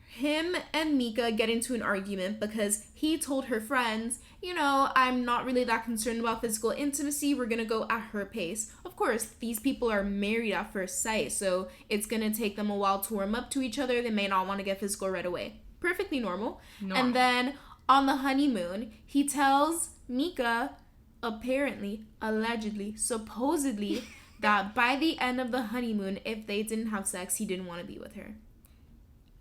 him and Mika get into an argument because he told her friends, you know, I'm not really that concerned about physical intimacy. We're going to go at her pace. Of course, these people are married at first sight, so it's going to take them a while to warm up to each other. They may not want to get physical right away. Perfectly normal. And then on the honeymoon, he tells Mika, apparently, allegedly, supposedly, that by the end of the honeymoon, if they didn't have sex, he didn't want to be with her.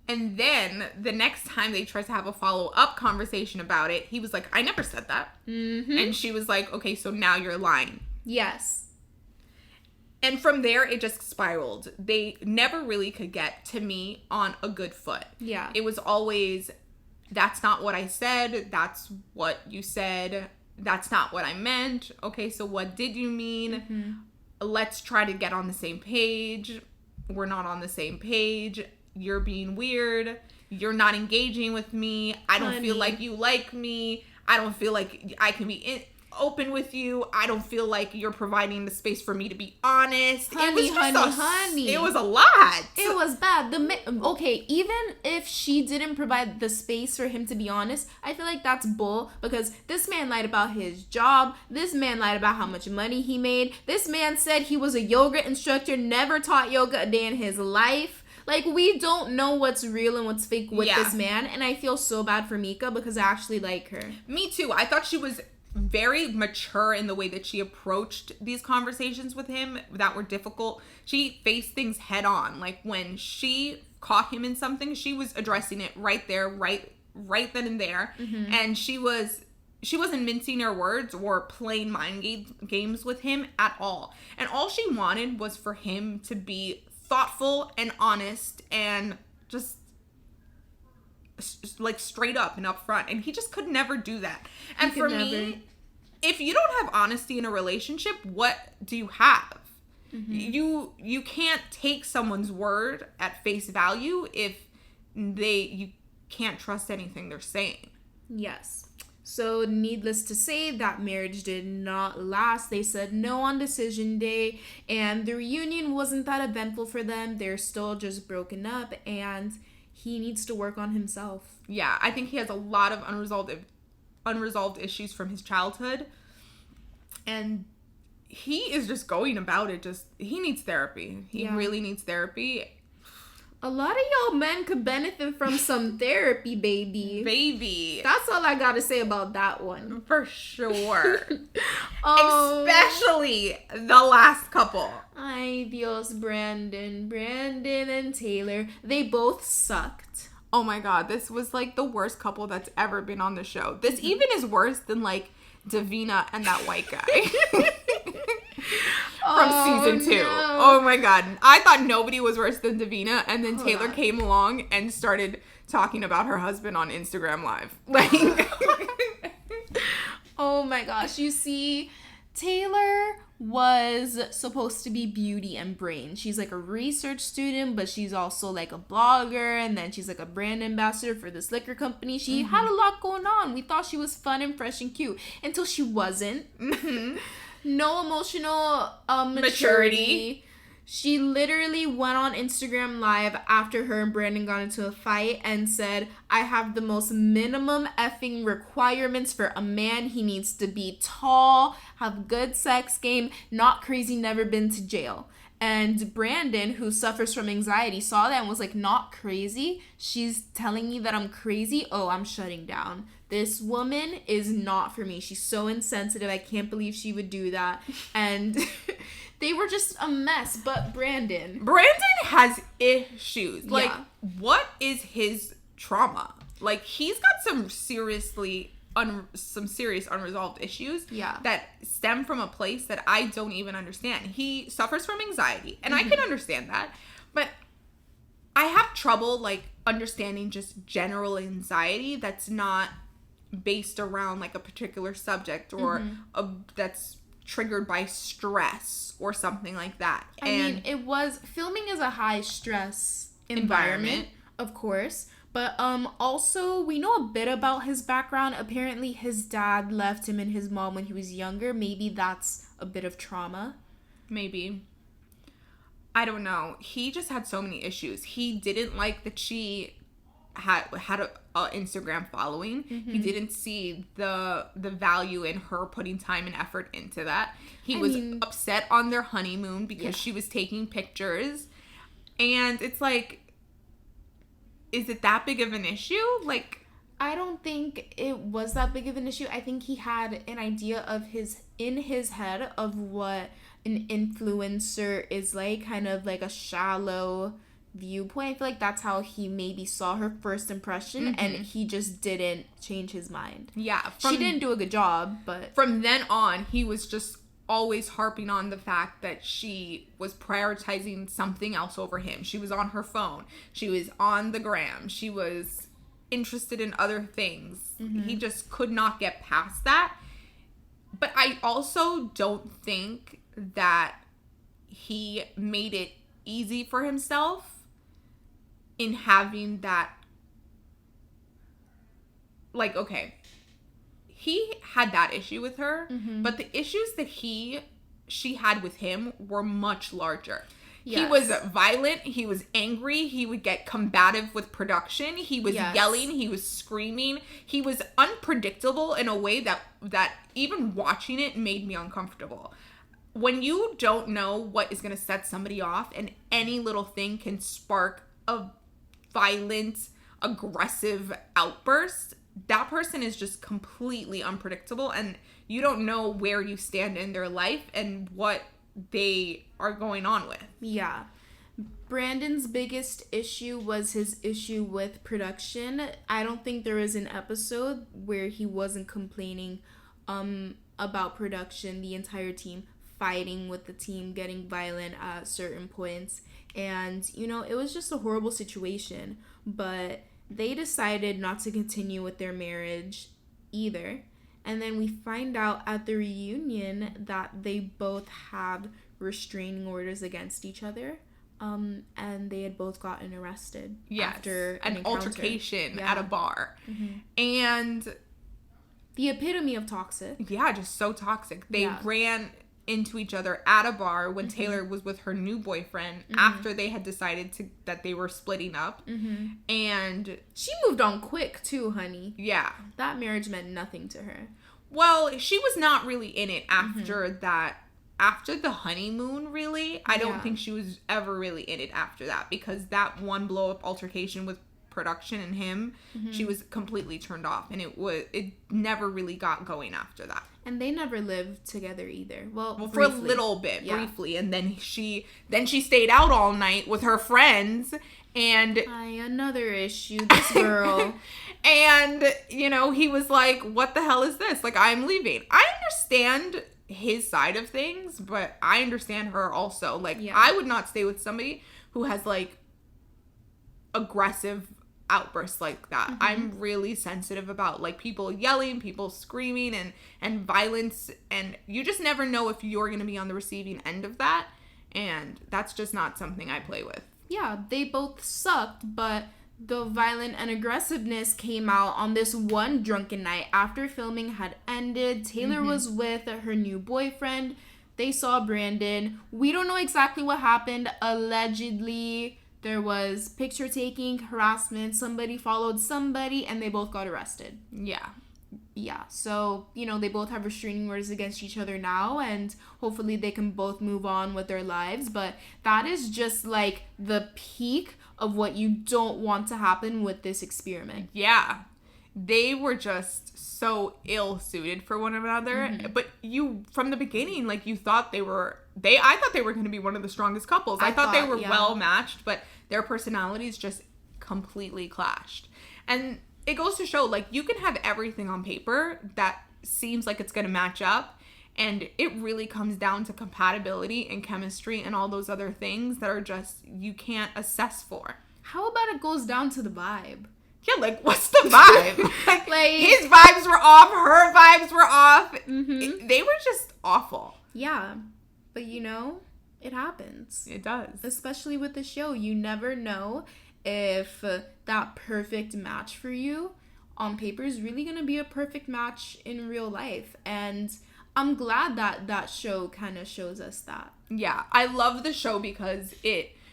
And then the next time they tried to have a follow-up conversation about it, he was like, I never said that. And she was like, okay, so now you're lying. Yes. And from there, it just spiraled. They never really could get to me on a good foot. Yeah. It was always, that's not what I said. That's what you said. That's not what I meant. Okay, so what did you mean? Let's try to get on the same page. We're not on the same page. You're being weird. You're not engaging with me. I don't feel like you like me. I don't feel like I can be open with you. I don't feel like you're providing the space for me to be honest. Honey. It was a lot. It was bad. Okay, even if she didn't provide the space for him to be honest, I feel like that's bull, because this man lied about his job. This man lied about how much money he made. This man said he was a yoga instructor, never taught yoga a day in his life. Like, we don't know what's real and what's fake with this man. And I feel so bad for Mika because I actually like her. Me too. I thought she was very mature in the way that she approached these conversations with him that were difficult. She faced things head on. Like, when she caught him in something, she was addressing it right there, right then and there. And she wasn't mincing her words or playing mind games with him at all. And all she wanted was for him to be thoughtful and honest and just like straight up and upfront, and he just could never do that. And for me, if you don't have honesty in a relationship, what do you have? You can't take someone's word at face value if you can't trust anything they're saying. Yes. So, needless to say, that marriage did not last. They said no on decision day, and the reunion wasn't that eventful for them. They're still just broken up, and he needs to work on himself. Yeah, I think he has a lot of unresolved issues from his childhood, and he is just going about it. He needs therapy. He really needs therapy. A lot of y'all men could benefit from some therapy, baby. That's all I gotta say about that one. For sure. Especially the last couple. Ay Dios, Brandon and Taylor. They both sucked. Oh my God, this was like the worst couple that's ever been on the show. This even is worse than like Davina and that white guy. From season 2. No. Oh my God. I thought nobody was worse than Davina, and then Taylor came along and started talking about her husband on Instagram Live. Like, oh my gosh. You see, Taylor was supposed to be beauty and brain. She's like a research student, but she's also like a blogger, and then she's like a brand ambassador for this liquor company. She had a lot going on. We thought she was fun and fresh and cute until she wasn't. No emotional maturity. She literally went on Instagram Live after her and Brandon got into a fight and said, I have the most minimum effing requirements for a man. He needs to be tall, have good sex game, not crazy, never been to jail. And Brandon, who suffers from anxiety, saw that and was like, not crazy? She's telling me that I'm crazy? Oh, I'm shutting down. This woman is not for me. She's so insensitive. I can't believe she would do that. And they were just a mess. But Brandon has issues. Like, what is his trauma? Like, he's got some serious unresolved issues that stem from a place that I don't even understand. He suffers from anxiety, and I can understand that, but I have trouble like understanding just general anxiety that's not based around like a particular subject or that's triggered by stress or something like that. I mean, filming is a high stress environment, of course. But also, we know a bit about his background. Apparently, his dad left him and his mom when he was younger. Maybe that's a bit of trauma. Maybe. I don't know. He just had so many issues. He didn't like that she had a Instagram following. He didn't see the value in her putting time and effort into that. He was upset on their honeymoon because she was taking pictures. And it's like, is it that big of an issue? Like, I don't think it was that big of an issue. I think he had an idea in his head of what an influencer is like, kind of like a shallow viewpoint. I feel like that's how he maybe saw her first impression, and he just didn't change his mind. Yeah. She didn't do a good job, but from then on, he was just always harping on the fact that she was prioritizing something else over him. She was on her phone. She was on the gram. She was interested in other things. He just could not get past that. But I also don't think that he made it easy for himself in having that. Like, okay, he had that issue with her, but the issues that she had with him were much larger. Yes. He was violent. He was angry. He would get combative with production. He was yelling. He was screaming. He was unpredictable in a way that even watching it made me uncomfortable. When you don't know what is going to set somebody off, and any little thing can spark a violent, aggressive outburst, that person is just completely unpredictable, and you don't know where you stand in their life and what they are going on with. Yeah. Brandon's biggest issue was his issue with production. I don't think there was an episode where he wasn't complaining about production, the entire team fighting with the team, getting violent at certain points. And, it was just a horrible situation. But they decided not to continue with their marriage either. And then we find out at the reunion that they both have restraining orders against each other. And they had both gotten arrested after an altercation at a bar. And the epitome of toxic. Yeah, just so toxic. They ran into each other at a bar when Taylor was with her new boyfriend after they had decided that they were splitting up. And she moved on quick too, honey. Yeah. That marriage meant nothing to her. Well, she was not really in it after that. After the honeymoon, really. I don't think she was ever really in it after that, because that one blow-up altercation with production and him, she was completely turned off, and it never really got going after that. And they never lived together either. Well, for a little bit, briefly, and then she stayed out all night with her friends, and another issue, this girl. And, you know, he was like, what the hell is this? Like, I'm leaving. I understand his side of things, but I understand her also. Like, I would not stay with somebody who has, like, aggressive outbursts like that. I'm really sensitive about, like, people yelling, people screaming, and violence, and you just never know if you're going to be on the receiving end of that, and that's just not something I play with. Yeah, they both sucked, but the violent and aggressiveness came out on this one drunken night after filming had ended. Taylor was with her new boyfriend. They saw Brandon. We don't know exactly what happened. Allegedly, there was picture taking, harassment, somebody followed somebody, and they both got arrested. Yeah, so, you know, they both have restraining orders against each other now, and hopefully they can both move on with their lives, but that is just, like, the peak of what you don't want to happen with this experiment. Yeah. They were just so ill-suited for one another, but you, from the beginning, like, you thought I thought they were going to be one of the strongest couples. I thought they were well-matched, but their personalities just completely clashed. And it goes to show, like, you can have everything on paper that seems like it's going to match up, and it really comes down to compatibility and chemistry and all those other things that are just, you can't assess for. How about it goes down to the vibe? Yeah, like, what's the vibe? like, his vibes were off, her vibes were off. They were just awful. Yeah, but you know, it happens. It does. Especially with the show. You never know if that perfect match for you on paper is really going to be a perfect match in real life. And I'm glad that that show kind of shows us that. Yeah, I love the show because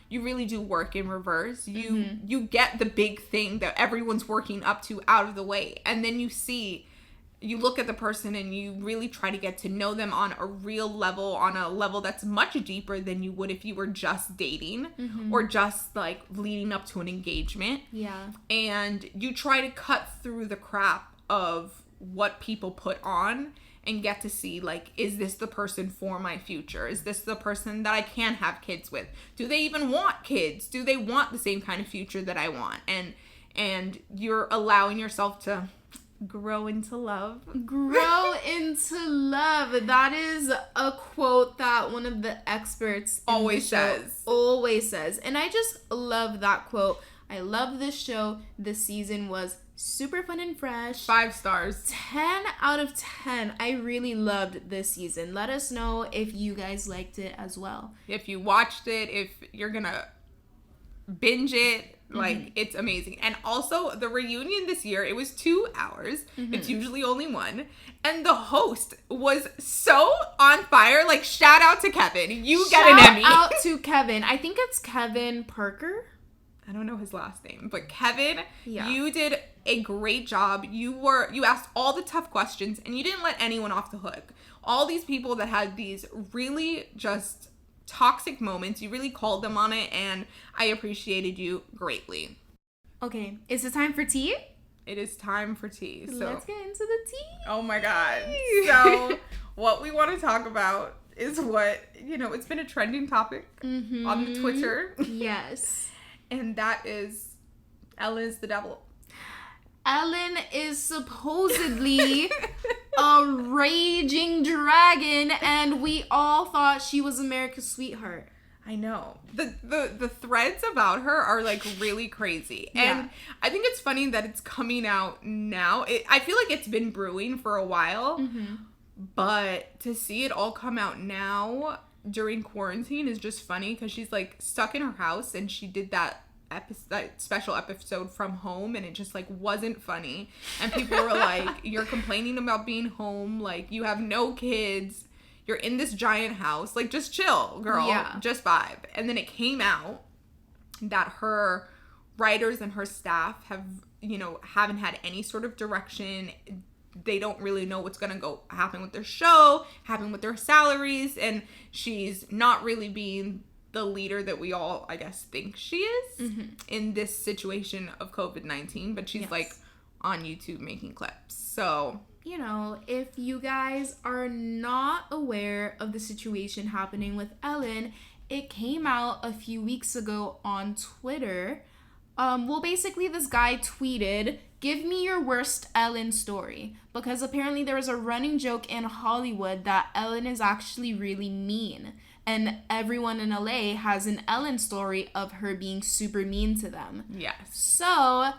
you really do work in reverse. You get the big thing that everyone's working up to out of the way. And then you look at the person and you really try to get to know them on a real level, on a level that's much deeper than you would if you were just dating or just, like, leading up to an engagement. Yeah. And you try to cut through the crap of what people put on and get to see, like, is this the person for my future? Is this the person that I can have kids with? Do they even want kids? Do they want the same kind of future that I want? And you're allowing yourself to grow into love. Grow into love. That is a quote that one of the experts always says. And I just love that quote. I love this show. This season was super fun and fresh. 5 stars. 10 out of 10. I really loved this season. Let us know if you guys liked it as well. If you watched it, if you're gonna binge it, like, it's amazing. And also, the reunion this year, it was 2 hours. It's usually only 1. And the host was so on fire. Like, shout out to Kevin. You get an Emmy. Shout out to Kevin. I think it's Kevin Parker. I don't know his last name. But Kevin, you did a great job. You asked all the tough questions, and you didn't let anyone off the hook. All these people that had these really just toxic moments, you really called them on it, and I appreciated you greatly. Okay, is it time for tea? It is time for tea. So let's get into the tea. Oh my god. So what we want to talk about is what, you know, it's been a trending topic on Twitter. Yes. And that is Ellen is the devil. Ellen is supposedly a raging dragon, and we all thought she was America's sweetheart. I know. The threads about her are, like, really crazy. And I think it's funny that it's coming out now. I feel like it's been brewing for a while, but to see it all come out now during quarantine is just funny because she's, like, stuck in her house, and she did that special episode from home, and it just, like, wasn't funny, and people were like, you're complaining about being home, like, you have no kids, you're in this giant house, like, just chill, girl. Just vibe. And then it came out that her writers and her staff haven't had any sort of direction. They don't really know what's gonna happen with their show, happen with their salaries, and she's not really being the leader that we all, I guess, think she is in this situation of COVID-19. But she's like on YouTube making clips. So, you know, if you guys are not aware of the situation happening with Ellen, it came out a few weeks ago on Twitter. Well, basically, this guy tweeted, "Give me your worst Ellen story." Because apparently there was a running joke in Hollywood that Ellen is actually really mean. And everyone in LA has an Ellen story of her being super mean to them. Yes. So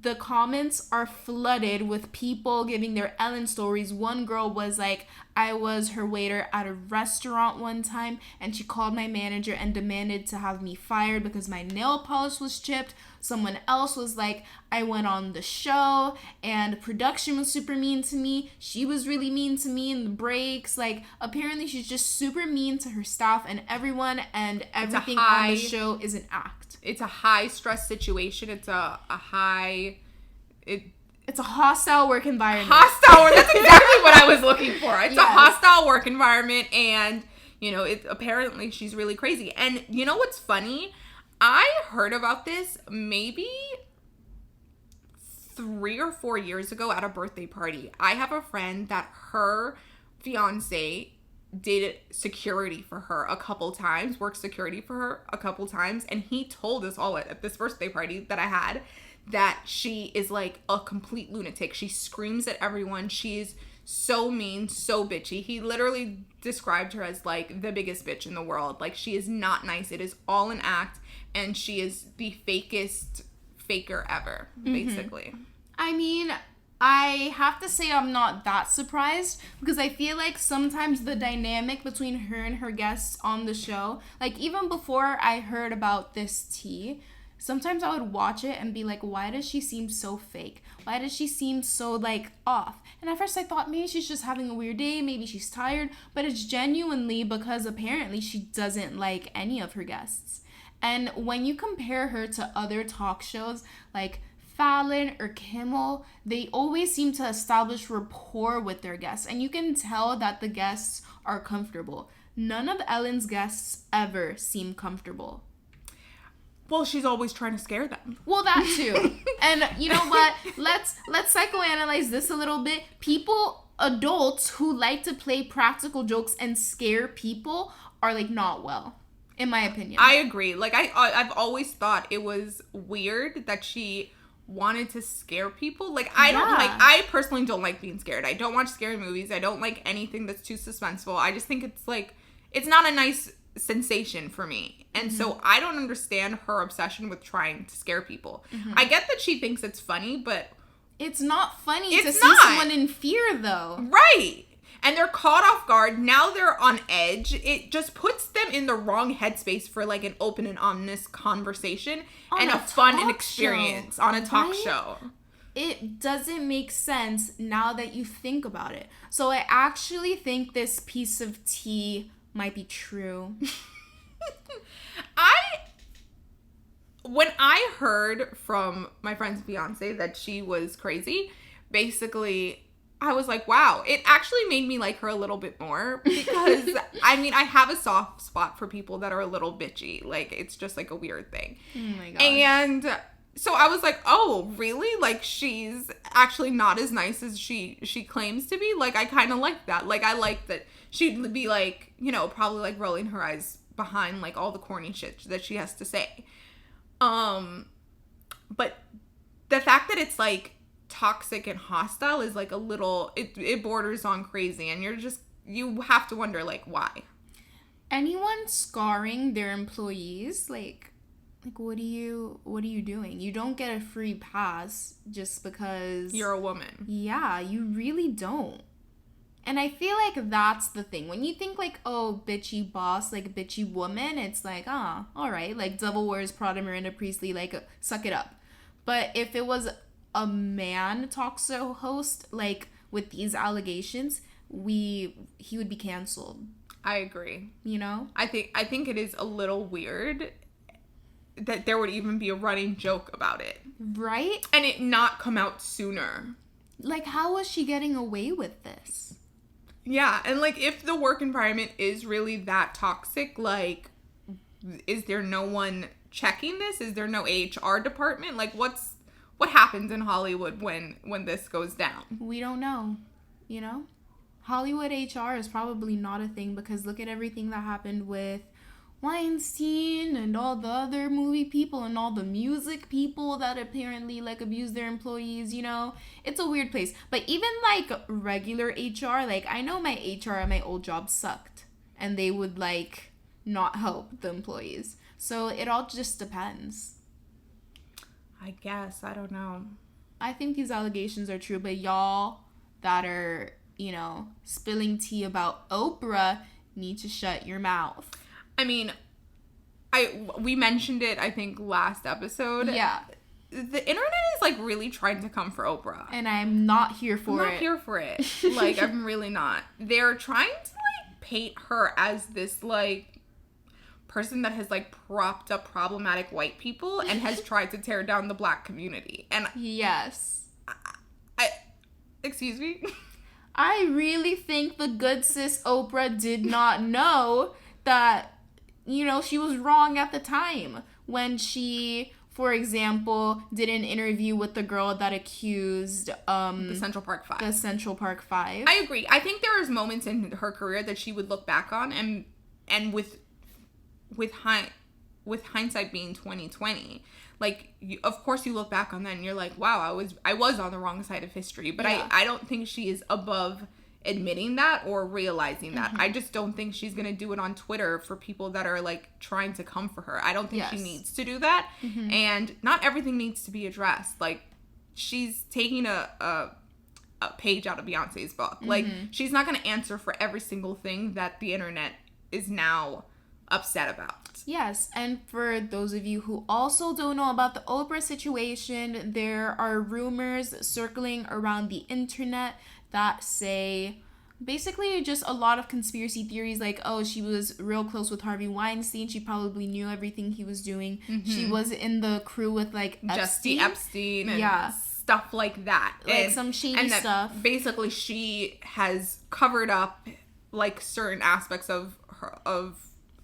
the comments are flooded with people giving their Ellen stories. One girl was like, "I was her waiter at a restaurant one time and she called my manager and demanded to have me fired because my nail polish was chipped." Someone else was like, "I went on the show and production was super mean to me. She was really mean to me in the breaks." Like, apparently she's just super mean to her staff and everyone, and everything on the show is an act. It's a high stress situation. It's a high... It's a hostile work environment. That's exactly what I was looking for. It's a hostile work environment, and, you know, apparently she's really crazy. And you know what's funny? I heard about this maybe 3 or 4 years ago at a birthday party. I have a friend that her fiance did security for her a couple times, worked security for her a couple times, and he told us all at this birthday party that I had that she is like a complete lunatic. She screams at everyone. She is so mean, so bitchy. He literally described her as like the biggest bitch in the world. Like, she is not nice. It is all an act, and she is the fakest faker ever, basically. I mean, I have to say I'm not that surprised, because I feel like sometimes the dynamic between her and her guests on the show, like even before I heard about this tea, sometimes I would watch it and be like, why does she seem so fake? Why does she seem so like off? And at first I thought maybe she's just having a weird day, maybe she's tired, but it's genuinely because apparently she doesn't like any of her guests. And when you compare her to other talk shows like Fallon or Kimmel, they always seem to establish rapport with their guests, and you can tell that the guests are comfortable. None of Ellen's guests ever seem comfortable. Well, she's always trying to scare them. Well, that too. And you know what? Let's psychoanalyze this a little bit. Adults who like to play practical jokes and scare people are like not well, in my opinion. I agree. Like, I've always thought it was weird that she wanted to scare people. Like, I personally don't like being scared. I don't watch scary movies. I don't like anything that's too suspenseful. I just think it's like, it's not a nice sensation for me. And so I don't understand her obsession with trying to scare people. I get that she thinks it's funny, but it's not funny to see someone in fear, though. Right. And they're caught off guard. Now they're on edge. It just puts them in the wrong headspace for like an open and honest conversation and a fun experience on a talk show. It doesn't make sense now that you think about it. So I actually think this piece of tea might be true. When I heard from my friend's fiance that she was crazy, basically I was like, wow, it actually made me like her a little bit more, because I mean, I have a soft spot for people that are a little bitchy. Like, it's just like a weird thing. Oh my gosh. And so I was like, oh, really? Like, she's actually not as nice as she claims to be. Like, I kind of like that. Like, I like that she'd be like, you know, probably like rolling her eyes behind like all the corny shit that she has to say. But the fact that it's like toxic and hostile is like a little, it borders on crazy, and you have to wonder like, why? Anyone scarring their employees, like what are you doing? You don't get a free pass just because you're a woman. Yeah, you really don't. And I feel like that's the thing. When you think like, oh, bitchy boss, like bitchy woman, it's like, all right, like Devil Wears Prada, Miranda Priestley, like suck it up. But if it was a man talk show host, like with these allegations, he would be canceled. I agree. You know? I think it is a little weird that there would even be a running joke about it. Right? And it not come out sooner. Like, how was she getting away with this? Yeah, and like if the work environment is really that toxic, like is there no one checking this? Is there no HR department? Like, what happens in Hollywood when this goes down? We don't know, you know? Hollywood HR is probably not a thing, because look at everything that happened with Weinstein and all the other movie people and all the music people that apparently like abuse their employees, you know? It's a weird place. But even like regular HR, like I know my HR at my old job sucked, and they would like not help the employees. So it all just depends. I guess. I don't know. I think these allegations are true, but y'all that are, you know, spilling tea about Oprah need to shut your mouth. I mean, we mentioned it, I think, last episode. Yeah. The internet is, like, really trying to come for Oprah. And I'm not here for it. I'm not here for it. Like, I'm really not. They're trying to, like, paint her as this, like, person that has, like, propped up problematic white people and has tried to tear down the black community. And yes. Excuse me? I really think the good sis Oprah did not know that, you know, she was wrong at the time when she, for example, did an interview with the girl that accused the Central Park Five. The Central Park Five. I agree. I think there is moments in her career that she would look back on and with hindsight being 2020, like of course you look back on that and you're like, wow, I was on the wrong side of history. But yeah. I don't think she is above admitting that or realizing that. I just don't think she's gonna do it on Twitter for people that are like trying to come for her. I don't think she needs to do that. And not everything needs to be addressed. Like, she's taking a page out of Beyonce's book. Like, she's not gonna answer for every single thing that the internet is now upset about. Yes, and for those of you who also don't know about the Oprah situation, there are rumors circling around the internet that say basically just a lot of conspiracy theories, like, oh, she was real close with Harvey Weinstein, she probably knew everything he was doing, she was in the crew with like Jesse Epstein and stuff like that, like some shady stuff. Basically she has covered up like certain aspects of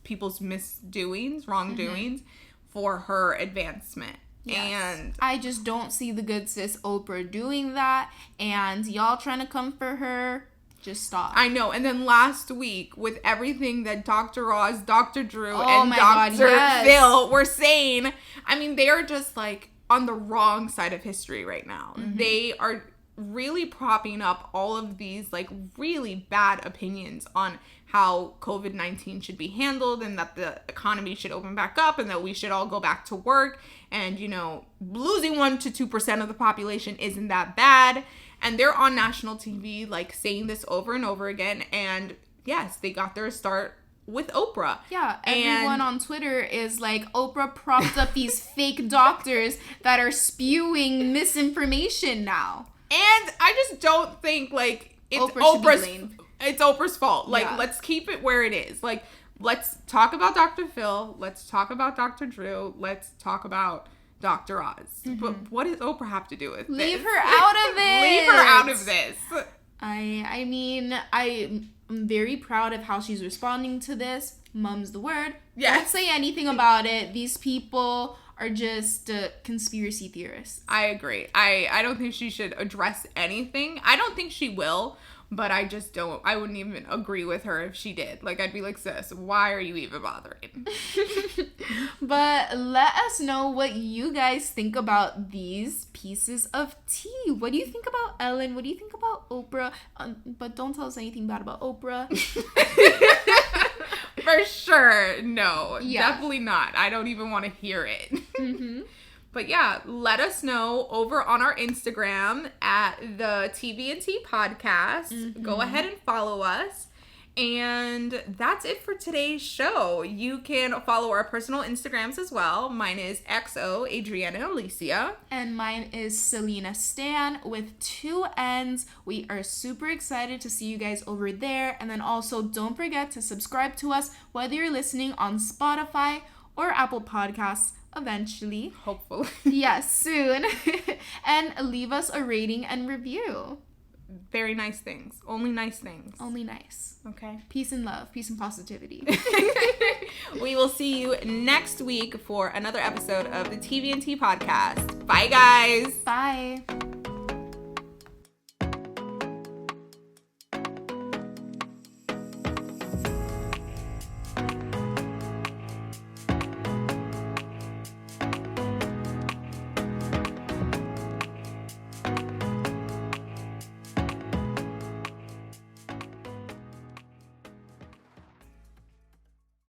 people's misdoings, wrongdoings, for her advancement. Yes. And I just don't see the good sis Oprah doing that, and y'all trying to come for her, just stop. I know. And then last week, with everything that Dr. Oz, Dr. Drew, and Dr. Phil were saying, I mean, they are just like on the wrong side of history right now. They are really propping up all of these like really bad opinions on how COVID-19 should be handled, and that the economy should open back up, and that we should all go back to work, and, you know, losing 1% to 2% of the population isn't that bad. And they're on national TV like saying this over and over again. And yes, they got their start with Oprah. Yeah, everyone on Twitter is like, Oprah propped up these fake doctors that are spewing misinformation now. And I just don't think like it's Oprah's fault. Like, let's keep it where it is. Like, let's talk about Dr. Phil. Let's talk about Dr. Drew. Let's talk about Dr. Oz. But what does Oprah have to do with this? Leave her out of it. Leave her out of this. I mean, I'm very proud of how she's responding to this. Mum's the word. Yes. Don't say anything about it. These people are just conspiracy theorists. I agree. I don't think she should address anything. I don't think she will. But I wouldn't even agree with her if she did. Like, I'd be like, sis, why are you even bothering? But let us know what you guys think about these pieces of tea. What do you think about Ellen? What do you think about Oprah? But don't tell us anything bad about Oprah. For sure. No, definitely not. I don't even want to hear it. But yeah, let us know over on our Instagram at the TV&T podcast. Go ahead and follow us. And that's it for today's show. You can follow our personal Instagrams as well. Mine is XO Adriana Alicia. And mine is Selena Stan with 2 N's. We are super excited to see you guys over there. And then also don't forget to subscribe to us, whether you're listening on Spotify or Apple Podcasts. Eventually. Hopefully. Yes, soon. And leave us a rating and review. very nice things. Only nice things. Only nice. Okay. Peace and love. Peace and positivity. We will see you next week for another episode of the TV and Tea podcast. Bye, guys. Bye.